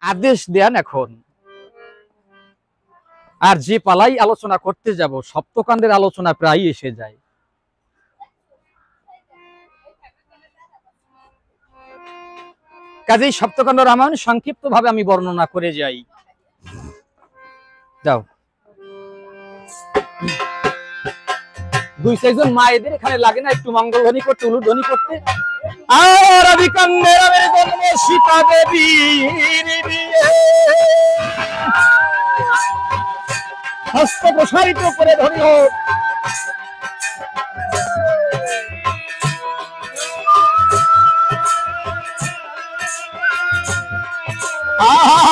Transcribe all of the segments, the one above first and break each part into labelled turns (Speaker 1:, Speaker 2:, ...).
Speaker 1: আদেশ দেন এখন। আর যে পালাই আলোচনা করতে যাব, সপ্তকাণ্ডের আলোচনা প্রায় এসে যায়। কাজেই সপ্তকাণ্ড রামায়ণ সংক্ষিপ্ত ভাবে আমি বর্ণনা করে যাই। যাও, দুই চারজন মায়েদের এখানে লাগে না একটু মঙ্গলধ্বনি করতে, উলুধ্বনি করতে? আর আদিকাণ্ডে রামের জন্ম সীতা দেবী হস্ত প্রসারিত করে ধরিল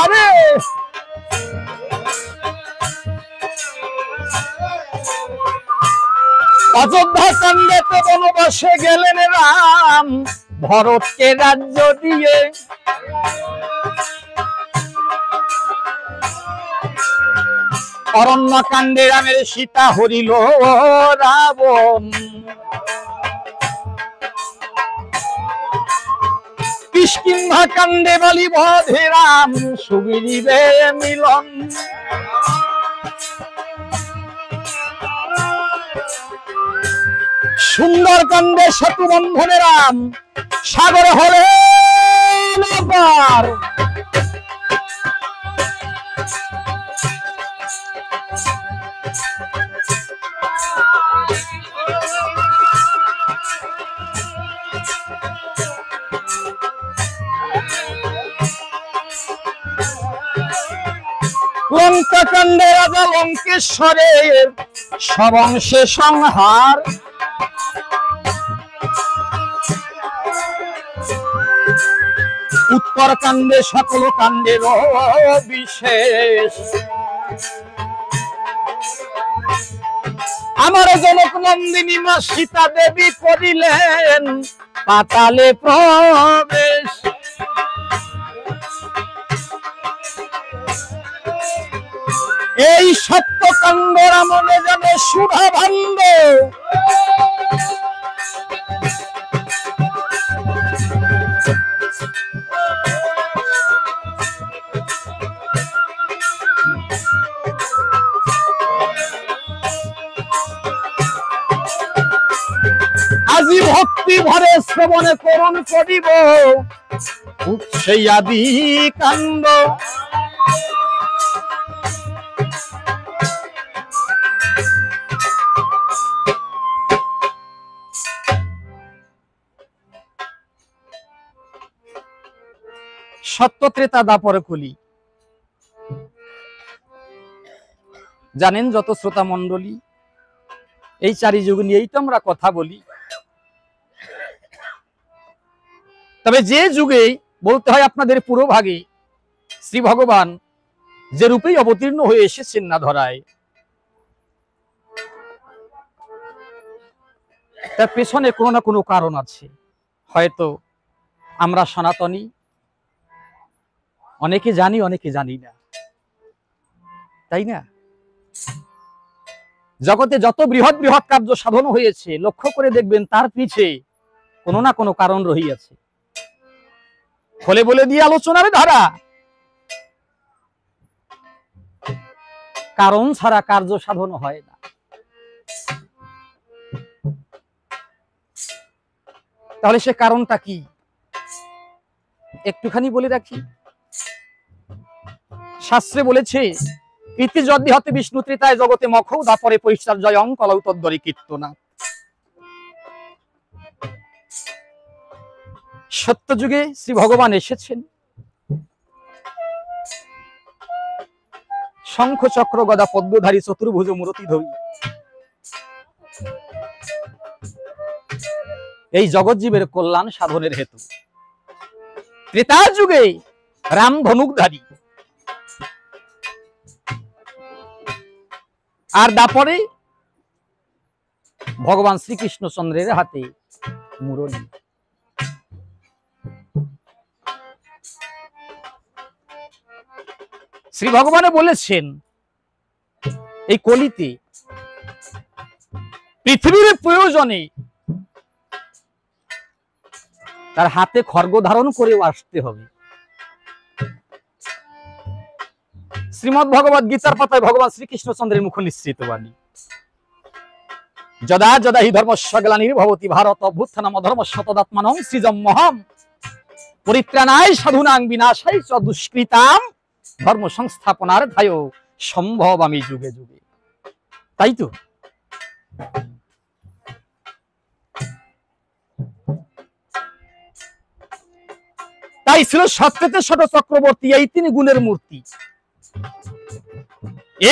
Speaker 1: আরে অযোধ্যা কাণ্ডেতে বনবাসে গেলেন রাম ভরতকে রাজ্য দিয়ে। অরণ্যকাণ্ডে রামের সীতা হরিল রাবণ। কিষ্কিন্ধা কাণ্ডে বলি বধে রাম সুগ্রীবে মিলন। সুন্দরকাণ্ডে সেতু বন্ধনে রাম সাগর হলেন পার। লঙ্কাকাণ্ডে রাজা লঙ্কেশ্বরের সবংশে সংহার। উত্তরকাণ্ডে সকল কাণ্ডের বিশেষ। আমার জনক নন্দিনী মা সীতা দেবী করিলেন পাতালে প্রবেশ। এই সপ্তকাণ্ড রামনে যেন সুধা ভাণ্ড। আজি ভক্তি ভরে শ্রবণে করুণ করিব সেই আদি কাণ্ড। সত্য ত্রেতা দাপর কলি। জানেন যত শ্রোতা মন্ডলী, এই চারি যুগ নিয়েই তো আমরা কথা বলি। তবে যে যুগে বলতে হয় আপনাদের পুরো ভাগে শ্রী ভগবান যে রূপেই অবতীর্ণ হয়ে এসেছেন না ধরায়, তার পেছনে কোনো না কোনো কারণ আছে। হয়তো আমরা সনাতনী, অনেকে জানি অনেকে জানি না, তাই না? জগতে যত বৃহৎ বৃহৎ কার্য সাধন হয়েছে লক্ষ্য করে দেখবেন তার পিছে কোনো না কোনো কারণ রহিয়াছে। ফলে বলে দিয়ে আলোচনার ধারা, কারণ ছাড়া কার্য সাধন হয় না। তাহলে সে কারণটা কি একটুখানি বলে রাখি। শাস্ত্রে বলেছে ইতি যদ্দি হতে বিষ্ণু ত্রিতায় জগতে মখৌ দাপরে পরিচর্যয়ং কলৌ তদ্দরি কীর্তনা। সত্য যুগে শ্রী ভগবান এসেছেন শঙ্খ চক্র গদা পদ্মধারী চতুর্ভুজ মূরতি ধরি। এই জগৎ জীবের কল্যাণ সাধনের হেতু। ত্রেতা যুগে রাম ধনুকধারী, আর দাপরে ভগবান শ্রীকৃষ্ণচন্দ্রের হাতে মুরলী। শ্রী ভগবানে বলেছেন এই কলিতে পৃথিবীর প্রয়োজনে তার হাতে খড়গ ধারণ করেও আসতে হবে। শ্রীমদ্ ভগবদ গীতার পাতায় ভগবান শ্রীকৃষ্ণচন্দ্রের মুখ নিঃসৃত বাণী, যদা যদা হি ধর্মস্য গ্লানির্ভবতি ভারত অভ্যুত্থানম অধর্মস্য তদাত্মানং সৃজম্যহম পরিত্রাণায় সাধুনাং বিনাশায় চ দুষ্কৃতাম ধর্ম সংস্থাপনার্থায় সম্ভবামি যুগে যুগে। তাই তো তাই ছিল সত্যতে ষট চক্রবর্তী, এই তিনি গুণের মূর্তি।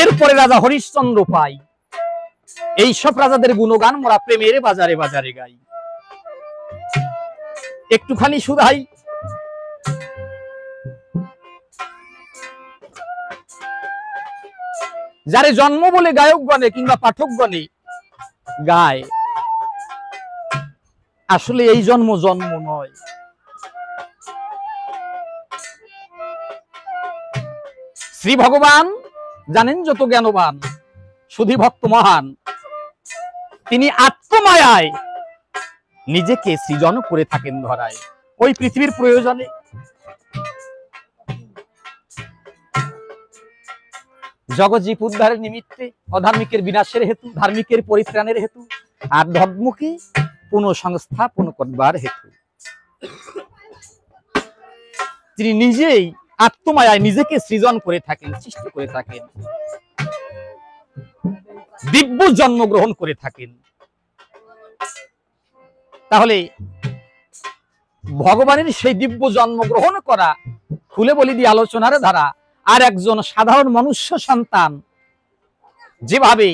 Speaker 1: এরপরে রাজা হরিশ্চন্দ্র পাই। এইসব রাজাদের গুণগান মোরা প্রেমের বাজারে বাজারে গাই। একটুখানি শুধাই, যারে জন্ম বলে গায়কগণে কিংবা পাঠকগণে গায়, আসলে এই জন্ম জন্ম নয়। শ্রী ভগবান জানেন যত জ্ঞানবান, সুধী ভক্ত মহান, তিনি আত্মমায়ায় নিজেকে সৃজন করে থাকেন ধরায় ওই পৃথিবীর প্রয়োজনে। জগৎজীব উদ্ধারের নিমিত্তে, অধার্মিকের বিনাশের হেতু, ধার্মিকের পরিত্রাণের হেতু, আর ধর্মকে পুনঃসংস্থাপন করবার হেতু তিনি নিজেই আত্মমায়ায় নিজেকে সৃজন করে থাকেন, সৃষ্টি করে থাকেন, দিব্য জন্মগ্রহণ করে থাকেন। তাহলে ভগবানের সেই দিব্য জন্মগ্রহণ করা খুলে বলি দিয়ে আলোচনার ধারা আর একজন সাধারণ মনুষ্য সন্তান যেভাবে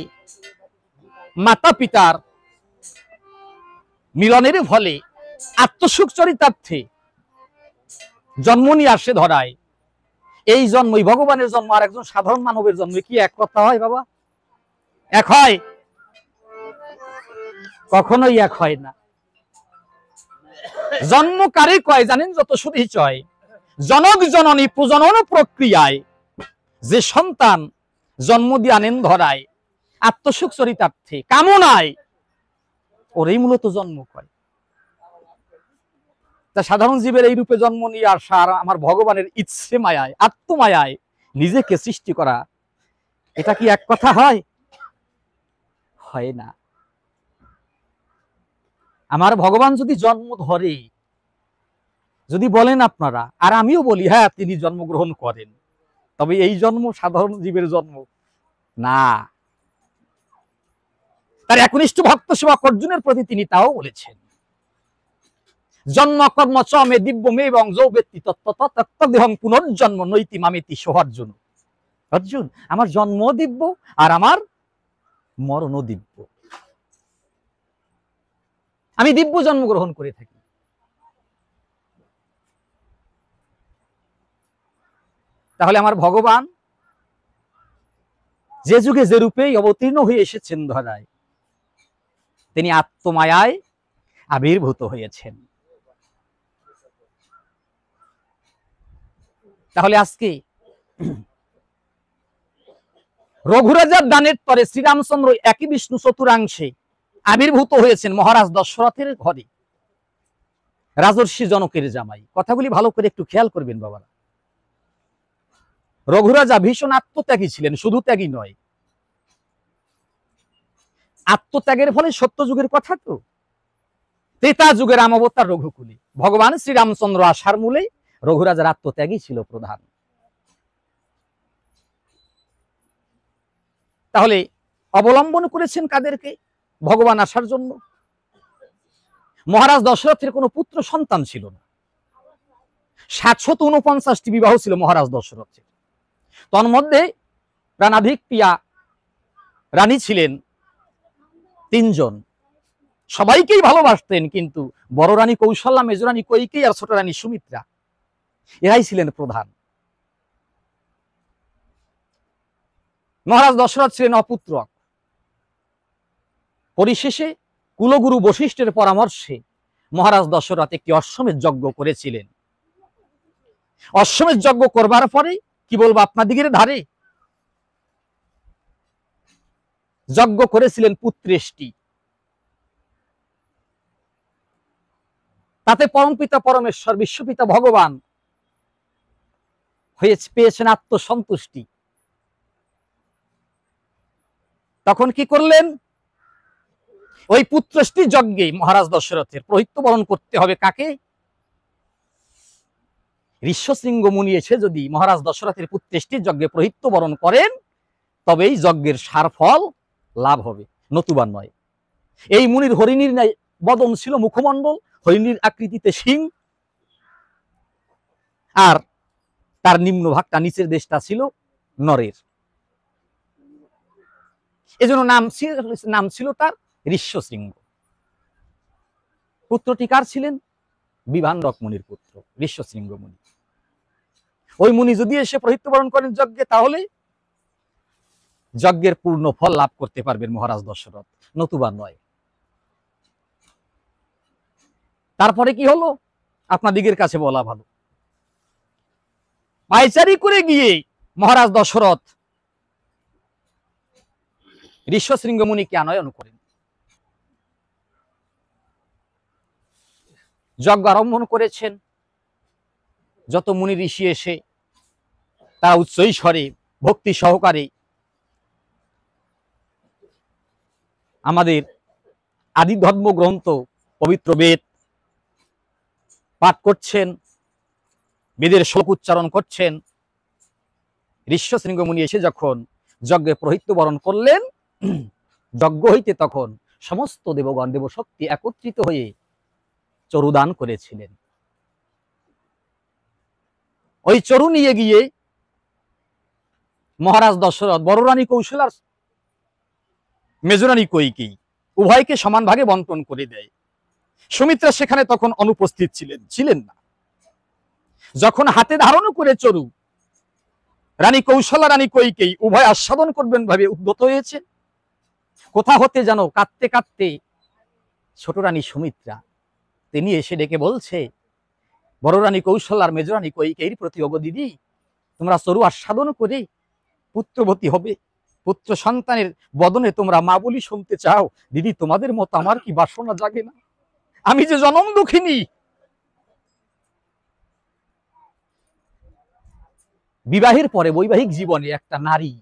Speaker 1: মাতা পিতার মিলনের ফলে আত্মসুখ চরিতার্থে জন্ম নিয়ে আসে ধরায়, এই জন্মই ভগবানের জন্ম আর একজন সাধারণ মানবের জন্ম কি এক কথা হয় বাবা? এক হয়? কখনোই এক হয় না। জন্ম কারে কয় জানেন? যত শুধু চয় জনক জননী প্রজনন প্রক্রিয়ায় যে সন্তান জন্ম দিয়ে আনেন ধরায় আত্মসুখ চরিতার্থে কামনায়, ওরেই মূলত জন্ম কয়। তা সাধারণ জীবের এই রূপে জন্ম নিয়ে আসা আর আমার ভগবানের ইচ্ছে মায়ায় আত্মমায়ায় নিজেকে সৃষ্টি করা, এটা কি এক কথা হয়? হয় না। আমার ভগবান যদি জন্ম ধরে, যদি বলেন আপনারা আর আমিও বলি হ্যাঁ তিনি জন্মগ্রহণ করেন, তবে এই জন্ম সাধারণ জীবের জন্ম না। তার একনিষ্ঠ ভক্ত সেবক অর্জুনের প্রতি তিনি তাও বলেছেন, জন্ম কর্ম চ মে দিব্য মে এবং যৌবেত্তি তত্ত্বদেহং পুনর্জন্ম নৈতি মামেতি সোহার্জুন। অর্জুন, আমার জন্ম দিব্য আর আমার মরণ দিব্য, আমি দিব্য জন্মগ্রহণ করে থাকি। তাহলে আমার ভগবান যে যুগে যে রূপেই অবতীর্ণ হয়ে এসেছেন ধরায়, তিনি আত্মমায়ায় আবির্ভূত হয়েছেন। তাহলে আজকে রঘুরাজার দানের তরে শ্রীরামচন্দ্র একই বিষ্ণু চতুরাংশে আবির্ভূত হয়েছেন মহারাজ দশরথের ঘরে, রাজর্ষি জনকের জামাই। কথাগুলি ভালো করে একটু খেয়াল করবেন বাবারা। রঘুরাজা ভীষণ আত্মত্যাগী ছিলেন, শুধু ত্যাগী নয়, আত্মত্যাগের ফলে সত্য যুগের কথা তো, ত্রেতা যুগের রামাবতার রঘুকুলে ভগবান শ্রীরামচন্দ্র আসার মূলে রঘুরাজার আত্মত্যাগী ছিল প্রধান। তাহলে অবলম্বন করেছেন কাদেরকে ভগবান আসার জন্য? মহারাজ দশরথের কোনো পুত্র সন্তান ছিল না। 749টি বিবাহ ছিল মহারাজ দশরথের। তন্মধ্যে প্রাণাধিক প্রিয়া রানী ছিলেন 3 জন। সবাইকেই ভালোবাসতেন, কিন্তু বড় রানী কৌশল্যা, মেজ রানী কইকেয়ী আর ছোট রানী সুমিত্রা, এরাই ছিলেন প্রধান। মহারাজ দশরথ ছিলেন অপুত্রক। পরিশেষে কুলগুরু বশিষ্ঠের পরামর্শে মহারাজ দশরথ একটি অশ্বমেধ যজ্ঞ করেছিলেন। অশ্বমেধ যজ্ঞ করবার পরে কি বলবো আপনাদিগের ধারে যজ্ঞ করেছিলেন পুত্রেষ্টি। তাতে পরমপিতা পরমেশ্বর বিশ্বপিতা ভগবান পেয়েছেন আত্মসন্তুষ্টি, তখন কি করলেন? ওই পুত্রষ্টি যজ্ঞে মহারাজ দশরথের প্রহিত্য বরণ করতে হবে কাকে? ঋষ্যশৃঙ্গ মুনি এসে যদি মহারাজ দশরথের পুত্রেষ্টি যজ্ঞে প্রহিত্য বরণ করেন তবেই যজ্ঞের সার ফল লাভ হবে, নতুবা নয়। এই মুনির হরিণীর ন্যায় বদন ছিল, মুখমণ্ডল, হরিণীর আকৃতিতে শিং, আর তার নিম্ন ভাগটা, নিচের দেশটা ছিল নরের। এজন্য নাম ছিল তার ঋষ্যশৃঙ্গ। পুত্রটি কার ছিলেন? বিভাণ্ডক মুনির পুত্র ঋষ্যশৃঙ্গ মুনি। ওই মুনি যদি এসে প্রহিত্য বরণ করেন যজ্ঞে, তাহলে যজ্ঞের পূর্ণ ফল লাভ করতে পারবেন মহারাজ দশরথ, নতুবা নয়। তারপরে কি হলো আপনাদিগের কাছে বলা ভালো। পায়চারি করে গিয়ে মহারাজ দশরথ ঋষ্যশৃঙ্গ মুনিকে আনয়ন করেন। যজ্ঞ আরম্ভ করেছেন। যত মুনি ঋষি এসে তারা উচ্চৈস্বরে ভক্তি সহকারে আমাদের আদি ধর্মগ্রন্থ পবিত্র বেদ পাঠ করছেন, বেদের শ্লোক উচ্চারণ করছেন। ঋষ্যশৃঙ্গ মুনি এসে যখন যজ্ঞে প্রহিত্য বরণ করলেন, যজ্ঞ হইতে তখন সমস্ত দেবগণ দেবশক্তি একত্রিত হয়ে চরুদান করেছিলেন। ওই চরু নিয়ে গিয়ে মহারাজ দশরথ বড় রানী কৌশলার মেজরানী কইকেয়ী উভয়কে সমান ভাগে বন্টন করে দেয়। সুমিত্রা সেখানে তখন অনুপস্থিত ছিলেন না। যখন হাতে ধারণ করে চরু রানী কৌশলা রানী কইকেয়ী উভয় আস্বাদন করবেন ভাবে উদ্যত হয়েছে, কোথা হতে যেন কাঁদতে কাঁদতে ছোট রানী সুমিত্রা তিনি এসে ডেকে বলছে, বড় রানী কৌশলার মেজরানী কইকেয়ীর প্রতি, ওগো দিদি, তোমরা চরু আস্বাদন করে পুত্রবতী হবে, পুত্র সন্তানের বদনে তোমরা মা বলি শুনতে চাও। দিদি, তোমাদের মতো আমার কি বাসনা জাগে না? আমি যে জনম দুঃখিনী। বিবাহের পরে বৈবাহিক জীবনে একটা নারী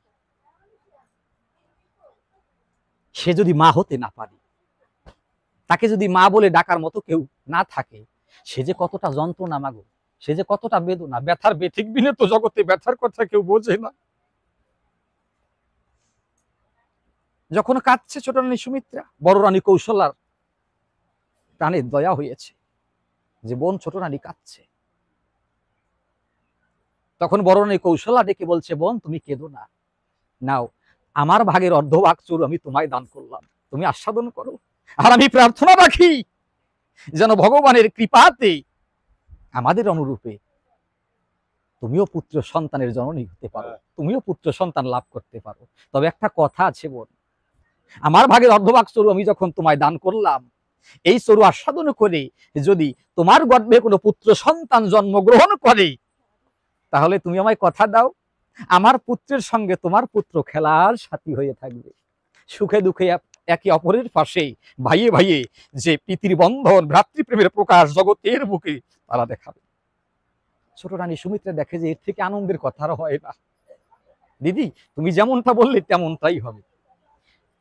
Speaker 1: সে যদি মা হতে না পারে, তাকে যদি মা বলে ডাকার মতো কেউ না থাকে, সে যে কতটা যন্ত্রণা মাগো, সে যে কতটা বেদনা, ব্যথার বেঠিক বিনে তো জগতে ব্যথার কথা কেউ বোঝে না। যখন কাঁদছে ছোট রানী সুমিত্রা, বড় রানী কৌশলার প্রাণে দয়া হয়েছে যে বোন ছোট রানী কাঁদছে। তখন বড় রানী কৌশলা ডেকে বলছে, বোন তুমি কেঁদো না, নাও আমার ভাগের অর্ধভাগ চরু আমি তোমায় দান করলাম, তুমি আস্বাদন করো। আর আমি প্রার্থনা রাখি যেন ভগবানের কৃপাতে আমাদের অনুরূপে তুমিও পুত্র সন্তানের জননী হতে পারো, তুমিও পুত্র সন্তান লাভ করতে পারো। তবে একটা কথা আছে বোন, আমার ভাগের অর্ধভাগ চরু আমি যখন তোমায় দান করলাম, এই চরু আস্বাদন করে যদি তোমার গর্ভে কোনো পুত্র সন্তান জন্মগ্রহণ করে, তাহলে তুমি আমায় কথা দাও, আমার পুত্রের সঙ্গে তোমার পুত্র খেলার সাথী হয়ে থাকবে, সুখে দুঃখে একে অপরের পাশে ভাইয়ে ভাইয়ে যে প্রীতির বন্ধন, ভ্রাতৃপ্রেমের প্রকাশ জগতের বুকে তারা দেখাবে। ছোট রানী সুমিত্রা দেখে যে এর থেকে আনন্দের কথা আর হয় না। দিদি, তুমি যেমনটা বললে তেমনটাই হবে।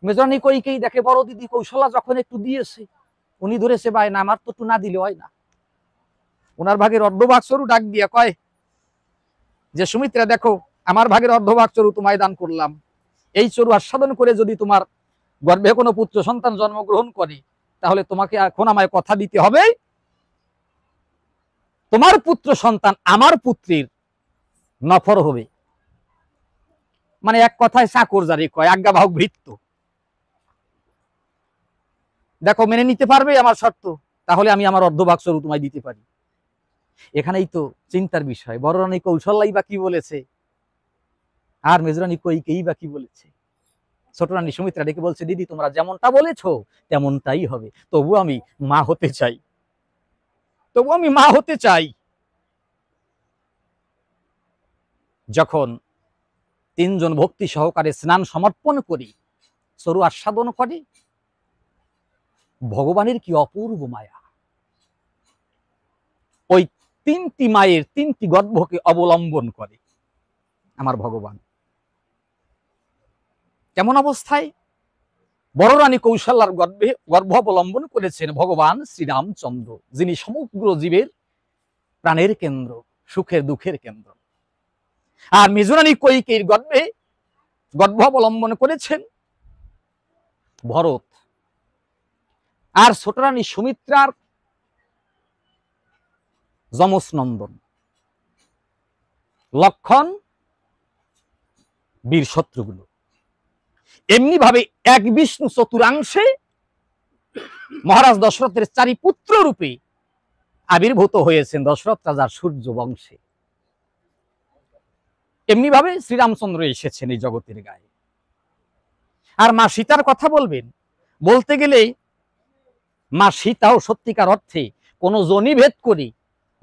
Speaker 1: মেজরানী কইকেই দেখে বড় দিদি কৌশলা যখন একটু দিয়েছে, উনি ধরেছে বায় না, আমার তো একটু না দিলে হয় না। ওনার ভাগের অর্ধভাগ চরু ডাক দিয়া কয় যে, সুমিত্রা দেখো, আমার ভাগের অর্ধভাগ চরু তোমায় দান করলাম, এই চরু আস্বাদন করে যদি তোমার গর্ভে কোনো পুত্র সন্তান জন্মগ্রহণ করে, তাহলে তোমাকে এখন আমায় কথা দিতে হবে, তোমার পুত্র সন্তান আমার পুত্রের নফর হবে। মানে এক কথায় চাকর যারে কয়, আজ্ঞাবাহক ভৃত্য। দেখো মেনে নিতে পারবে আমার শর্ত, তাহলে আমি আমার অর্ধভাগ চরু তোমায় দিতে পারি। এখানেই তো চিন্তার বিষয়, বড় রানী কৌশলাই বা কি বলেছে, আর মেজরানী কইকেই বা কি বলেছে। ছোট রানী সুমিত্রা ডেকে বলছে, দিদি তোমরা যেমনটা বলেছো তেমনটাই হবে, তবু আমি মা হতে চাই, তবু আমি মা হতে চাই। যখন তিনজন ভক্তি সহকারে স্নান সমর্পণ করি চরু আস্বাদন করে, ভগবানের কি অপূর্ব মায়া। ওই তিনটি মায়ের তিনটি গর্ভকে অবলম্বন করে আমার ভগবান। কেমন অবস্থায়? বড় রানী কৌশল্যার গর্ভ অবলম্বন করেছেন ভগবান শ্রীরামচন্দ্র, যিনি সমগ্র জীবের প্রাণের কেন্দ্র, সুখের দুঃখের কেন্দ্র। আর মেজরানী কৈকেয়ীর গর্ভ অবলম্বন করেছেন ভরত। আর ছোট রানী সুমিত্রার যমজ নন্দন লক্ষণ, বীর শত্রুঘ্ন। এমনি ভাবে এক বিষ্ণু চতুরাংশে মহারাজ দশরথের চারি পুত্র রূপে আবির্ভূত হয়েছেন দশরথ রাজার সূর্য বংশে। এমনি ভাবে শ্রীরামচন্দ্র এসেছেন এই জগতের গায়ে। আর মা সীতার কথা বলতে গেলে মা সীতাও সত্যিকার অর্থে কোন জনিভেদ করে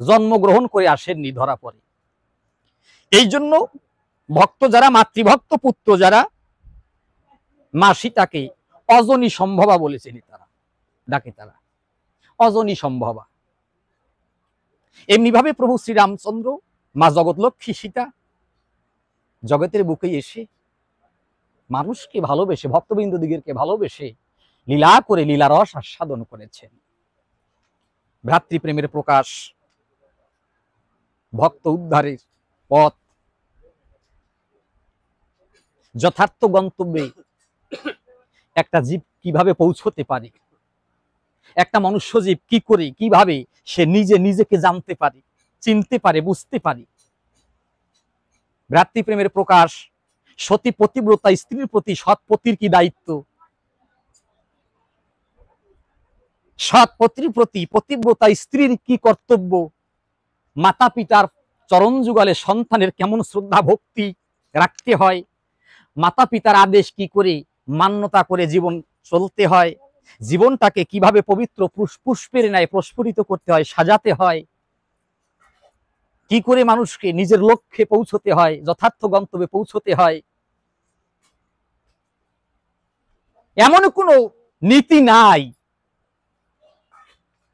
Speaker 1: জন্মগ্রহণ করে আসেননি, ধরা পড়ে। এই জন্য ভক্ত যারা, মাতৃভক্ত পুত্র যারা, মা সীতাকে অজনী সম্ভবা বলেছেন, তারা ডাকে তারা অজনী সম্ভবা। এমনি ভাবে প্রভু শ্রীরামচন্দ্র, মা জগৎলক্ষ্মী সীতা জগতের বুকে এসে মানুষকে ভালোবেসে, ভক্তবৃন্দদিগেরকে ভালোবেসে লীলা করে লীলারস আস্বাদন করেছেন। ভ্রাতৃপ্রেমের প্রকাশ, ভক্ত উদ্ধারের পথ, যথার্থ গন্তব্যে একটা জীব কিভাবে পৌঁছতে পারে, একটা মনুষ্য জীব কি করে, কিভাবে সে নিজেকে জানতে পারে, চিনতে পারে, বুঝতে পারে। ভ্রাতৃপ্রেমের প্রকাশ, সতী পতিব্রতা স্ত্রীর প্রতি সৎ পতির কি দায়িত্ব, সৎ পতির প্রতি পতিব্রতা স্ত্রীর কি কর্তব্য, মাতা পিতার চরণ যুগলে সন্তানের কেমন শ্রদ্ধা ভক্তি রাখতে হয়, মাতা পিতার আদেশ কি করে মান্যতা করে জীবন চলতে হয়, জীবনটাকে কিভাবে পবিত্র পুষ্পের ন্যায় প্রস্ফুটিত করতে হয়, সাজাতে হয়, কি করে মানুষকে নিজের লক্ষ্যে পৌঁছতে হয়, যথার্থ গন্তব্যে পৌঁছতে হয়। এমন কোনো নীতি নাই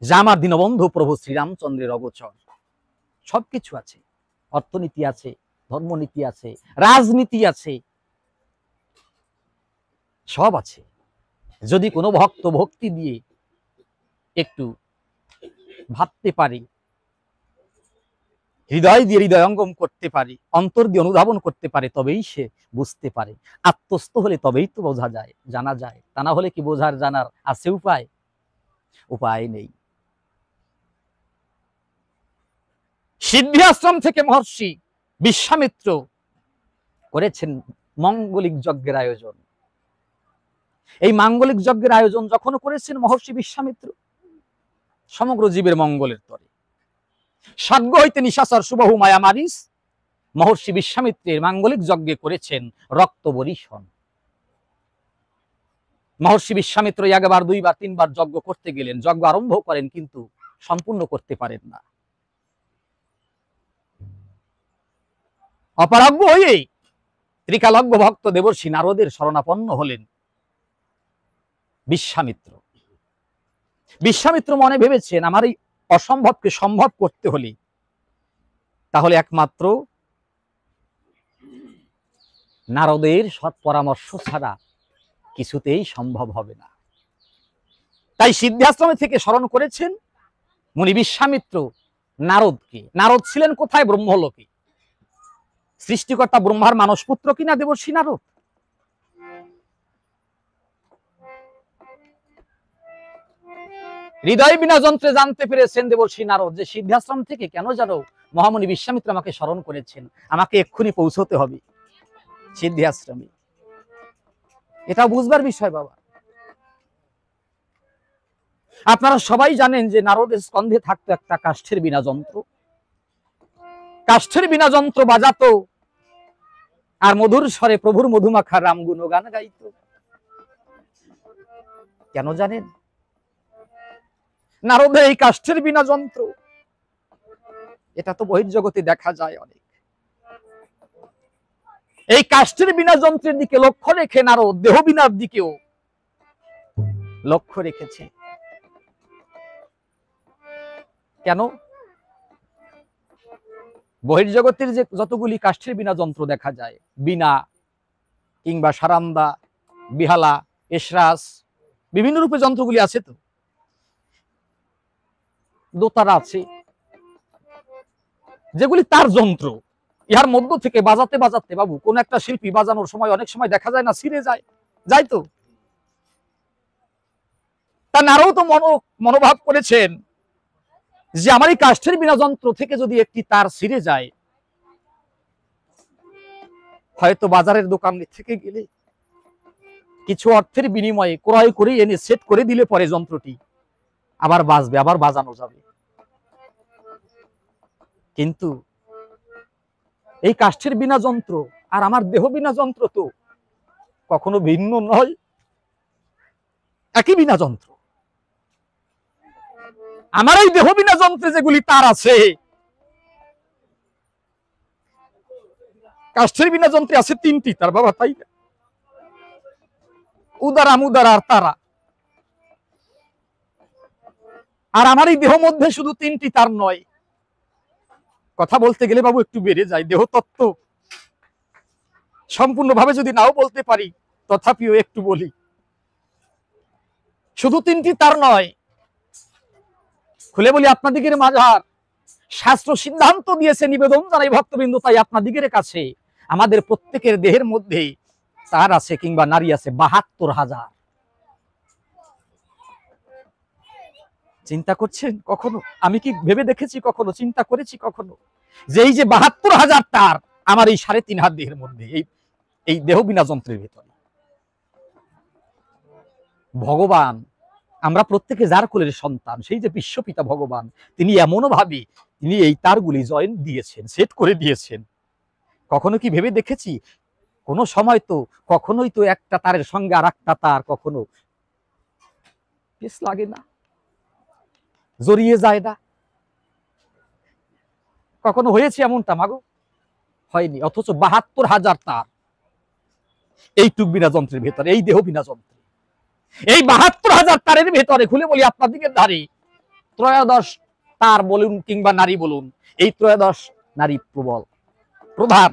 Speaker 1: যা আমার দীনবন্ধু প্রভু শ্রীরামচন্দ্রের অগোচর। সবকিছু আছে, অর্থনীতি আছে, ধর্মনীতি আছে, রাজনীতি আছে, সব আছে। যদি কোনো ভক্ত ভক্তি দিয়ে একটু ভাবতে পারে, হৃদয় দিয়ে হৃদয়ঙ্গম করতে পারে, অন্তর দিয়ে অনুধাবন করতে পারে, তবেই সে বুঝতে পারে। আত্মস্থ হলে তবেই তো বোঝা যায়, জানা যায়। তা না হলে কি বোঝার জানার আছে উপায়? উপায় নেই। সিদ্ধি আশ্রম থেকে মহর্ষি বিশ্বামিত্র করেছেন মাঙ্গলিক যজ্ঞের আয়োজন। এই মাঙ্গলিক যজ্ঞের আয়োজন যখন করেছেন মহর্ষি বিশ্বামিত্র, সমগ্র জীবের মঙ্গলের তরে স্বর্গ হইতে নিশাচর সুবাহু মায়া মারিস মহর্ষি বিশ্বামিত্রের মাঙ্গলিক যজ্ঞে করেছেন রক্ত বরিশন। মহর্ষি বিশ্বামিত্র একবার, দুইবার, তিনবার যজ্ঞ করতে গেলেন, যজ্ঞ আরম্ভ করেন কিন্তু সম্পূর্ণ করতে পারেন না। অপারগ্য হয়ে ত্রিকালজ্ঞ ভক্ত দেবর্ষি নারদের শরণাপন্ন হলেন বিশ্বামিত্র। বিশ্বামিত্র মনে ভেবেছেন, আমার এই অসম্ভবকে সম্ভব করতে হলে তাহলে একমাত্র নারদের সৎ পরামর্শ ছাড়া কিছুতেই সম্ভব হবে না। তাই সিদ্ধাশ্রমে থেকে স্মরণ করেছেন মুনি বিশ্বামিত্র নারদকে। নারদ ছিলেন কোথায়? ব্রহ্মলোকে। সৃষ্টিকর্তা ব্রহ্মার মানসপুত্র কিনা দেবর্ষি নারদ। হৃদয় বিনা যন্ত্রে জানতে পেরেছেন দেবর্ষি নারদ যে সিদ্ধাশ্রম থেকে কেন জানো মহামুনি বিশ্বামিত্র আমাকে স্মরণ করেছেন, আমাকে এক্ষুনি পৌঁছতে হবে সিদ্ধাশ্রমে। এটা বুঝবার বিষয় বাবা। আপনারা সবাই জানেন যে নারদের স্কন্ধে থাকতো একটা কাষ্ঠের বিনা যন্ত্র। কাষ্ঠের বিনা যন্ত্র বাজাতো আর মধুর স্বরে প্রভুর মধুমাখা রাম গুণগান গাইত। কেন জানেন? নারদের এই কাষ্ঠের বিনা যন্ত্র, এটা তো বহির্জগতে দেখা যায় অনেক। এই কাষ্ঠের বিনা যন্ত্রের দিকে লক্ষ্য রেখে নারদ দেহ বিনার দিকেও লক্ষ্য রেখেছে। কেন? বহির্জগতের যে যতগুলি কাষ্ঠের বিনা যন্ত্র দেখা যায়, বিনা কিংবা সারান্দা, বিহালা, এসরাস, বিভিন্ন রূপে যন্ত্রগুলি আছে, তো দোতারা আছে, যেগুলি তার যন্ত্র। ইহার মধ্য থেকে বাজাতে বাজাতে বাবু, কোন একটা শিল্পী বাজানোর সময় অনেক সময় দেখা যায় না ছিঁড়ে যায়, যাই তো। তা নারও তো মনোভাব করেছেন যে আমার এই কাষ্ঠের বিনা যন্ত্র থেকে যদি একটি তার ছিঁড়ে যায়, হয়তো বাজারের দোকান থেকে গেলে কিছু অর্থের বিনিময়ে ক্রয় করে এনে সেট করে দিলে পরে যন্ত্রটি আবার বাজবে, আবার বাজানো যাবে। কিন্তু এই কাষ্ঠের বিনা যন্ত্র আর আমার দেহ বিনা যন্ত্র তো কখনো ভিন্ন নয়, একই বিনা যন্ত্র। আমার এই দেহ বিনা যন্ত্রে যেগুলি তার আছে, কাষ্ঠের বিনা যন্ত্রে আছে 3টি তার বাবা, তাই না? উদারা মুদারা আর তারা। আর আমার এই দেহ মধ্যে শুধু 3টি তার নয়, কথা বলতে গেলে বাবু একটু বেড়ে যায়। দেহ তত্ত্ব সম্পূর্ণভাবে যদি নাও বলতে পারি, তথাপিও একটু বলি। শুধু 3টি তার নয়, খুলে বলি আপনাদিগের মাঝার শাস্ত্র সিদ্ধান্ত দিয়েছে, নিবেদন জানাই ভক্তবৃন্দ, তাই আপনাদিগের কাছে আমাদের প্রত্যেকের দেহের মধ্যে তার আছে কিংবা নারী আছে ৭২,০০০। চিন্তা করছেন কখনো? আমি কি ভেবে দেখেছি কখনো, চিন্তা করেছি কখনো যে এই যে ৭২,০০০ তার আমার এই ৩.৫ হাত দেহের মধ্যে, এই দেহ বিনা যন্ত্রের ভেতরে? ভগবান, আমরা প্রত্যেকে যার কোলের সন্তান, সেই যে বিশ্বপিতা ভগবান, তিনি এমনও ভাবে তিনি এই তারগুলি জয়েন্ট দিয়েছেন, সেট করে দিয়েছেন। কখনো কি ভেবে দেখেছি? কোন সময় তো কখনোই তো একটা তারের সঙ্গে আর একটা তার কখনো পেস লাগে না, জড়িয়ে যায় না। কখনো হয়েছে এমনটা মাগো? হয়নি। অথচ ৭২,০০০ তার এইটুক বিনা যন্ত্রের ভেতরে, এই দেহ বিনা যন্ত্রে, এই ৭২,০০০ তারের ভেতরে খুলে বলি আপনাদিকে ধারে ১৩ তার বলুন কিংবা নারী বলুন, এই ১৩ নারী প্রবল প্রধান।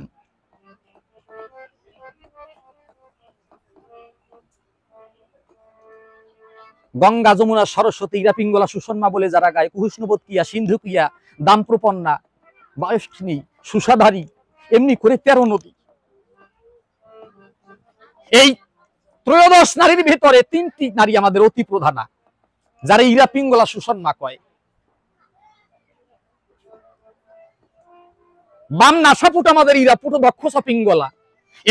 Speaker 1: গঙ্গা, যমুনা, সরস্বতী, ইরা, পিঙ্গলা, সুষমা বলে যারা গায়, কুহুষ্ণুবোধ কিয়া, সিন্ধু কিয়া, দামপ্রপন্না, বায়ুষ্ণী, সুষাধারী, এমনি করে ১৩ নদী। এই ১৩ নারীর ভেতরে 3টি নারী আমাদের অতি প্রধানা, যারা ইরা, পিঙ্গলা, সুষমা কয়। বাম নাসাপুট আমাদের ইরা, পুট দক্ষ পিঙ্গলা।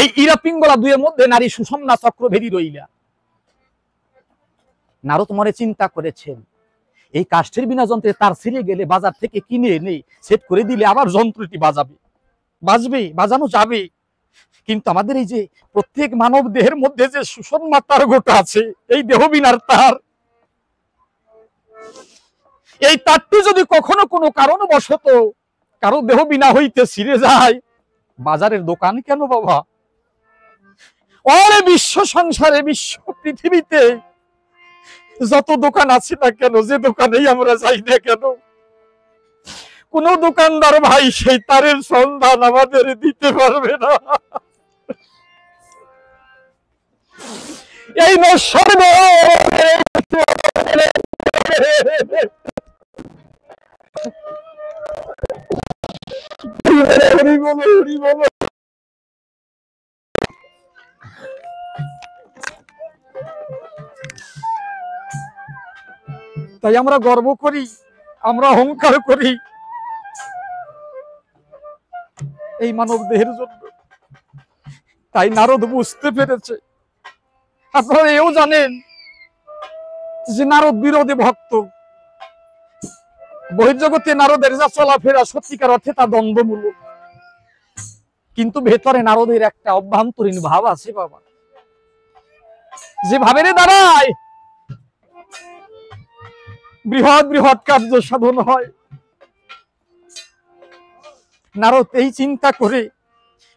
Speaker 1: এই ইরা পিঙ্গলা দুয়ের মধ্যে নারী সুষমনা চক্রভেদী রইলা। নারদ মনে চিন্তা করেছেন, এই কাষ্ঠের বিনা যন্ত্রে তার ছিঁড়ে গেলে বাজার থেকে কিনে এনে সেট করে দিলে আবার যন্ত্রটি বাজবে, বাজানো যাবে। কিন্তু আমাদের এই যে প্রত্যেক মানব দেহের মধ্যে যে সুষমা তার গোটা আছে, এই দেহ বিনার তার, এই তারটি যদি কখনো কোনো কারণবশত কারো দেহ বিনা হইতে ছিঁড়ে যায়, বাজারের দোকান কেন বাবা? ওরে বিশ্ব সংসারে, বিশ্ব পৃথিবীতে যত দোকান আছে না কেন, যে দোকানেই আমরা যাই না কেন, কোন দোকানদার ভাই সেই তারের সন্ধান আমাদের দিতে পারবে না। এই নশ্বর তাই আমরা গর্ব করি, আমরা অহংকার করি এই মানব দেহের জন্য। তাই নারদ বুঝতে পেরেছে। আপনারা এও জানেন যে নারদ বিরোধী ভক্ত, বহির্জগতে নারদের যা চলাফেরা সত্যিকার অর্থে তা দ্বন্দ্বমূলক, কিন্তু ভেতরে নারদের একটা অভ্যন্তরীণ ভাব আছে বাবা, যে ভাবের দ্বারায় বৃহৎ বৃহৎ কার্য সাধন হয়। নারদ এই চিন্তা করে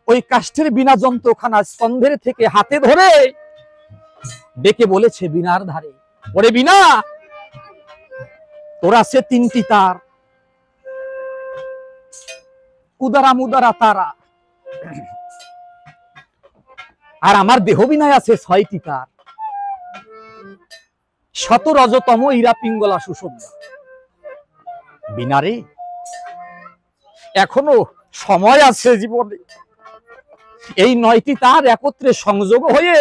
Speaker 1: ওই কাষ্ঠের বিনা যন্ত্রখানা স্তম্ভের থেকে হাতে ধরে ডেকে বলেছে বিনার ধারে, ওরে বিনা, তোর আছে 3টি তার, উদারা মুদারা তারা, আর আমার দেহ বিনায় আছে 6টি তার। শত রজতম ইরা পিঙ্গলা সুশোভা। বিনারে এখনো সময় আছে জীবনে, এই 9টি তার একত্রে সংযোগ হয়ে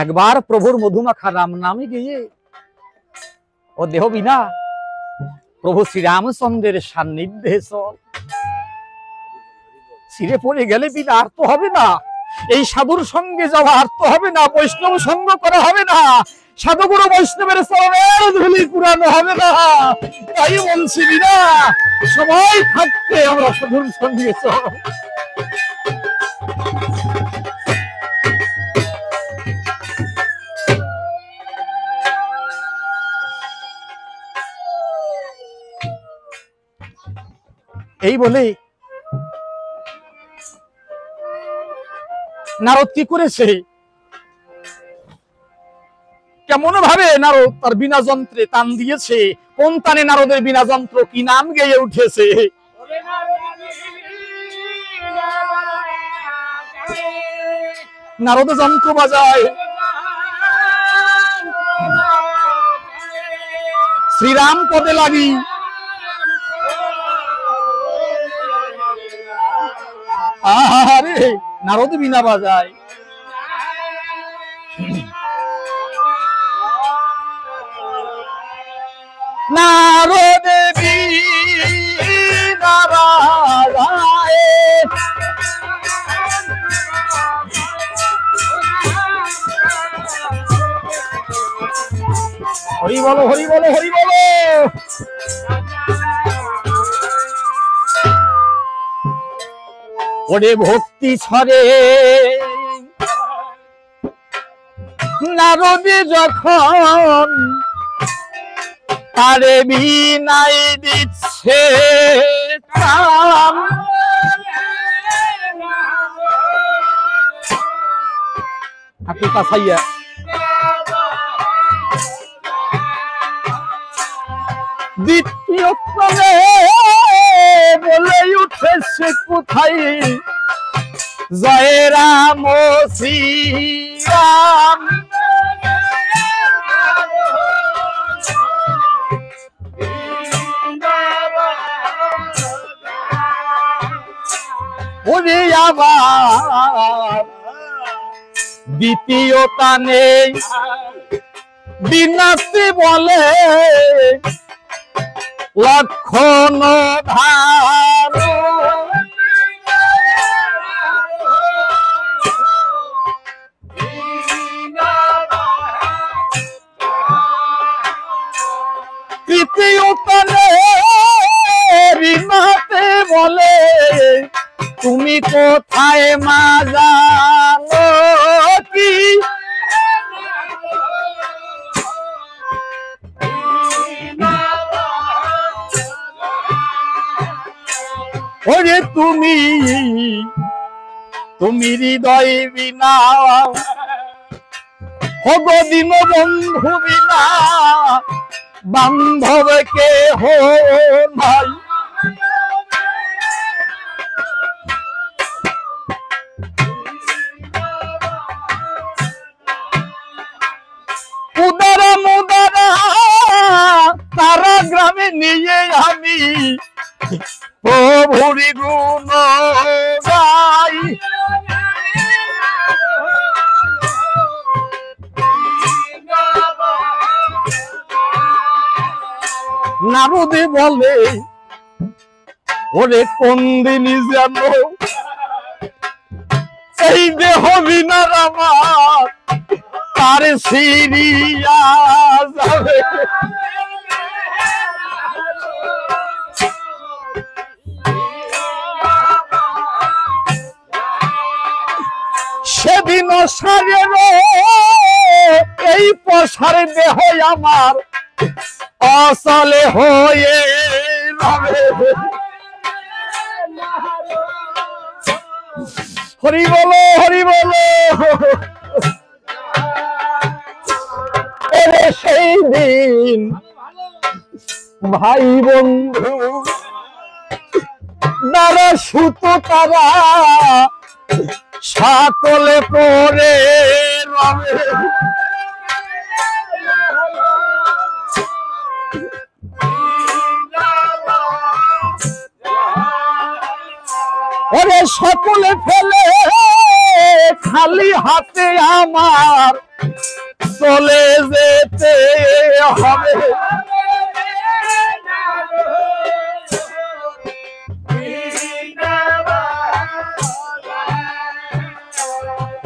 Speaker 1: একবার প্রভুর মধুমাখা রাম নামে গিয়ে ও দেহ বিনা প্রভু শ্রীরামচন্দ্রের সান্নিধ্যে চল। ছিঁড়ে পড়ে গেলে বিনা আর তো হবে না, এই সাধুর সঙ্গে যাওয়া আর তো হবে না, বৈষ্ণব সঙ্গ করা হবে না, সাধুগুরু বৈষ্ণবের চরণের ধুলি পুরানো হবে না। তাই বলছি বিনা সময় থাকতে আমরা সাধুর সঙ্গে চল। এই বলে নারদ কি করেছে, কেমন ভাবে নারদ তার বীণা যন্ত্রে টান দিয়েছে। কোন টানে নারদের বীণা যন্ত্র কি নাম গেয়ে উঠেছে। নারদ যন্ত্র বাজায় শ্রীরাম পদে লাগি, আরে নারদ বীণা বাজায়। নারদ বীণা বাজায়, হরি বলো হরি বলো হরি বলো। ওরে ভক্তি ছড়ে নারদে যখন তারে বিনাই দিচ্ছে কাম, আপনি কাছাইয়া দ্বিতীয় ক্রমে বলে উঠেছে কোথায় জয় রাম শ্রীরাম। ওরে আবার দ্বিতীয় টানে বিনাশে বলে লক্ষণ ধার, তৃতীয় টানে বিনাতে বলে তুমি কোথায় মা জানো কি। ওরে তুমি হৃদয় বিনা হগো দিন বন্ধু বিনা বান্ধব কে হো নাই। উদারা মুদারা তারা গ্রামে নিয়ে আমি প্রভুরি গুণ গাই। নারদে বলে ওরে কোন দিনই যেন এই দেহ বিনার আমার তার সিরিয়া যাবে। সেদিন সারের এই পশারে দেহ আমার অচলে হয়ে যাবে। হরি বলো হরি বলো। সেই দিন ভাই বন্ধু দ্বারা সুত তারা সকলে পরে রবে। ওরে সকলে ফেলে খালি হাতে আমার চলে যেতে হবে।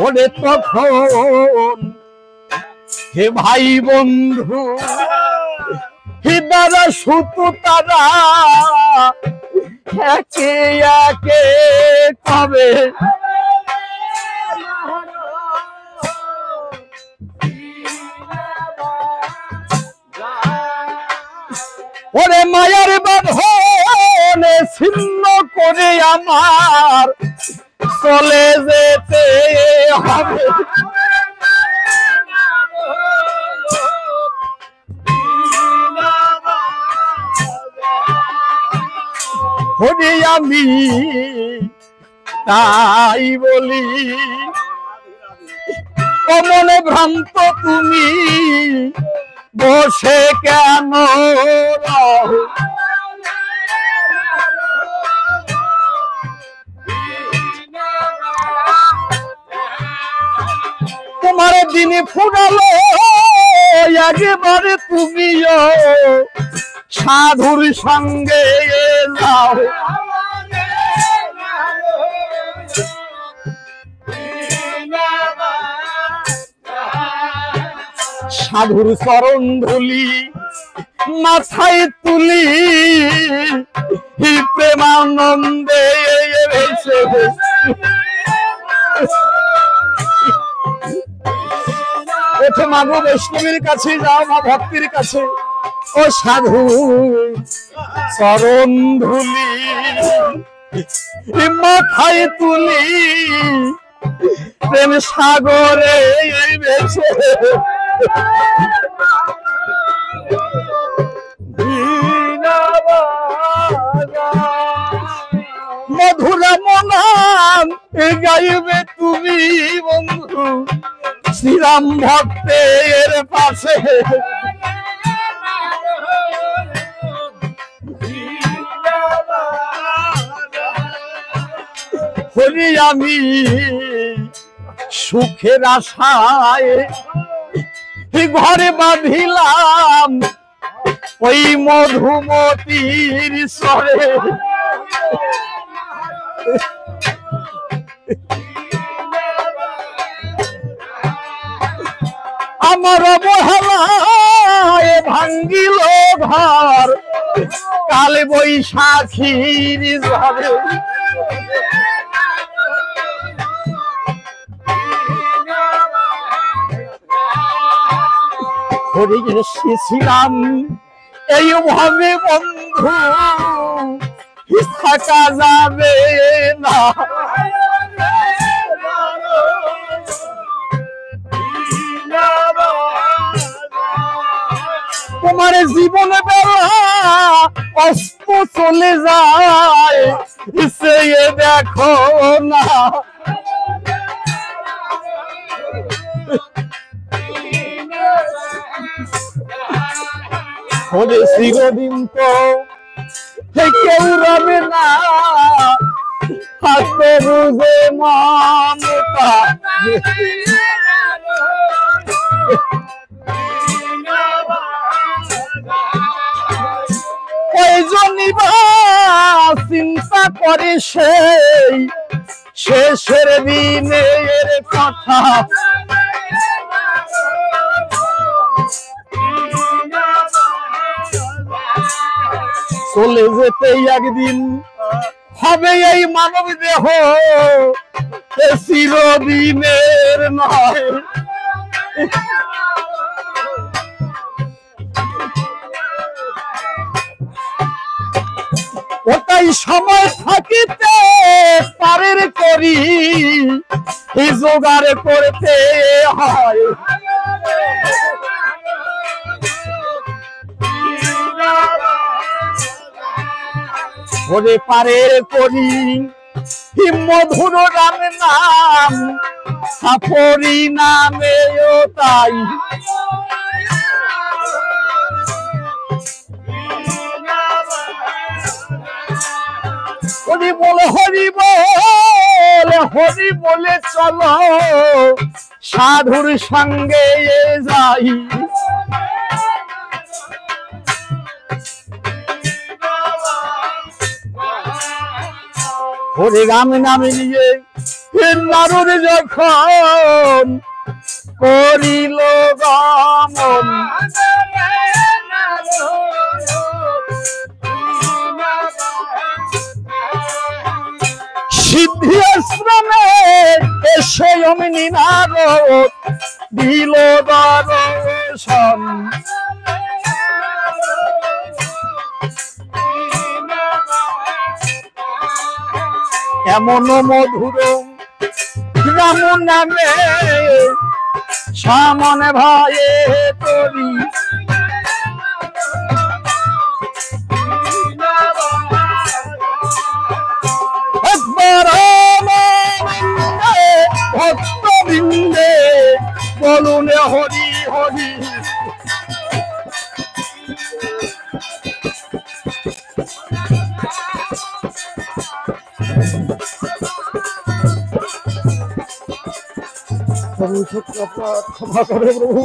Speaker 1: ওরে তখন হে ভাই বন্ধু হিদারা সুতো তারা একে একে কবে ওরে মায়ার বাঁধনে ছিন্ন করে আমার চলে যেতে হবে। হরি আমি তাই বলি ও মনে ভ্রান্ত তুমি বসে কেন রও? তোমার দিনে ফুরালো একেবারে তুমিও সাধুর সঙ্গে যাও। সাধুর চরণ ধুলি মাথায় তুলি প্রেমানন্দে ভেসে ওঠে মাগো বৈষ্ণবীর কাছে যাও, মা ভক্তির কাছে। ও সাধু চরণ ধুলি মাথায় তুলি প্রেম সাগরে ভেসে মধুরা মনাম গাইবে তুমি বন্ধু শ্রীরাম ভক্তের পাশে। হরি আমি সুখের আশায় ঘরে বাঁধিলাম ওই মধুমতির স্বরে। আমার অবহেলায় ভাঙ্গিল ঘর কাল বৈশাখীর ঝড়ে। হরি এসেছিলাম এই ভাবে বন্ধু থাকা যাবে না। তোমার জীবনে বেলা অস্ত চলে যায় সে দেখো না। ওরে চিরদিন তো কেউ রবে না হাতে বুঝে মমতা। ওই জন্যই চিন্তা করে সেই শেষের দিনের কথা। চলে যেতে একদিন হবে এই মানব দেহ চিরদিনের নয়। ওটাই সময় থাকিতে পারের করি জোগাড় করতে হয়। ওরে পারের করি মধুর রাম নাম সাপরি নামেও তাই। হরি বল হরি বল হরি বলে চলো সাধুর সঙ্গে যাই। হরি রাম নাম নিয়ে নারদ যখন করিল গমন, সিদ্ধি আশ্রমে এসে অমনি নারদ দিল দর্শন। এমন মধুর রাম নামে সামন ভয়ে করি, একবার ভক্তবৃন্দে বলুন হরি হরি। ক্ষমা করে প্রভু,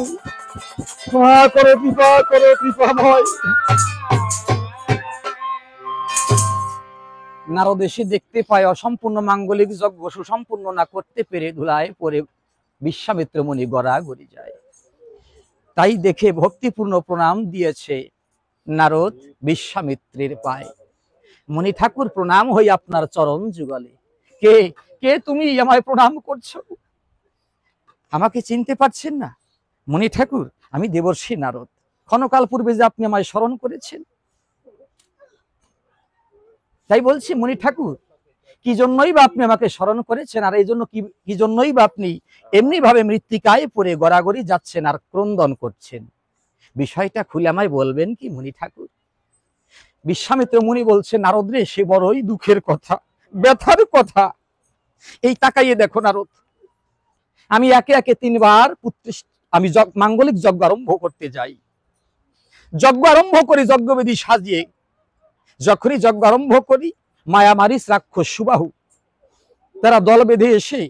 Speaker 1: ক্ষমা করে, কৃপা করে, কৃপাময়। নারদ এসে দেখতে পায় অসম্পূর্ণ মাঙ্গলিক যজ্ঞ সুসম্পূর্ণ না করতে পেরে ধুলায় পরে বিশ্বামিত্র মুনি গড়াগড়ি যায়। তাই দেখে ভক্তিপূর্ণ প্রণাম দিয়েছে নারদ বিশ্বামিত্রের পায়ে। মুনি ঠাকুর প্রণাম হই আপনার চরণ যুগলে। কে কে তুমি আমায় প্রণাম করছো? আমাকে চিনতে পারছেন না? মুনি ঠাকুর, আমি দেবর্ষি নারদ। ক্ষণকাল পূর্বে যে আপনি আমায় স্মরণ করেছেন, তাই বলছি মুনি ঠাকুর, কি জন্যই বা আপনি আমাকে স্মরণ করেছেন, আর এই জন্য কি জন্যই বা আপনি এমনি ভাবে মৃত্তিকায় পড়ে গড়াগড়ি যাচ্ছেন আর ক্রন্দন করছেন? বিষয়টা খুলে আমায় বলবেন কি মুনি ঠাকুর? বিশ্বামিত্র মুনি বলছে, নারদ রে, সে বড়ই দুঃখের কথা, ব্যথার কথা। এই তাকাইয়ে দেখো নারদ, আমি একে একে 3 বার আমি মাঙ্গলিক যজ্ঞ আরম্ভ করতে যাই। যজ্ঞ আরম্ভ করি যজ্ঞবেদী সাজিয়ে। যখনই যজ্ঞ আরম্ভ করি, মায়ামারিচ রাক্ষস সুবাহু তারা দল বেঁধে এসে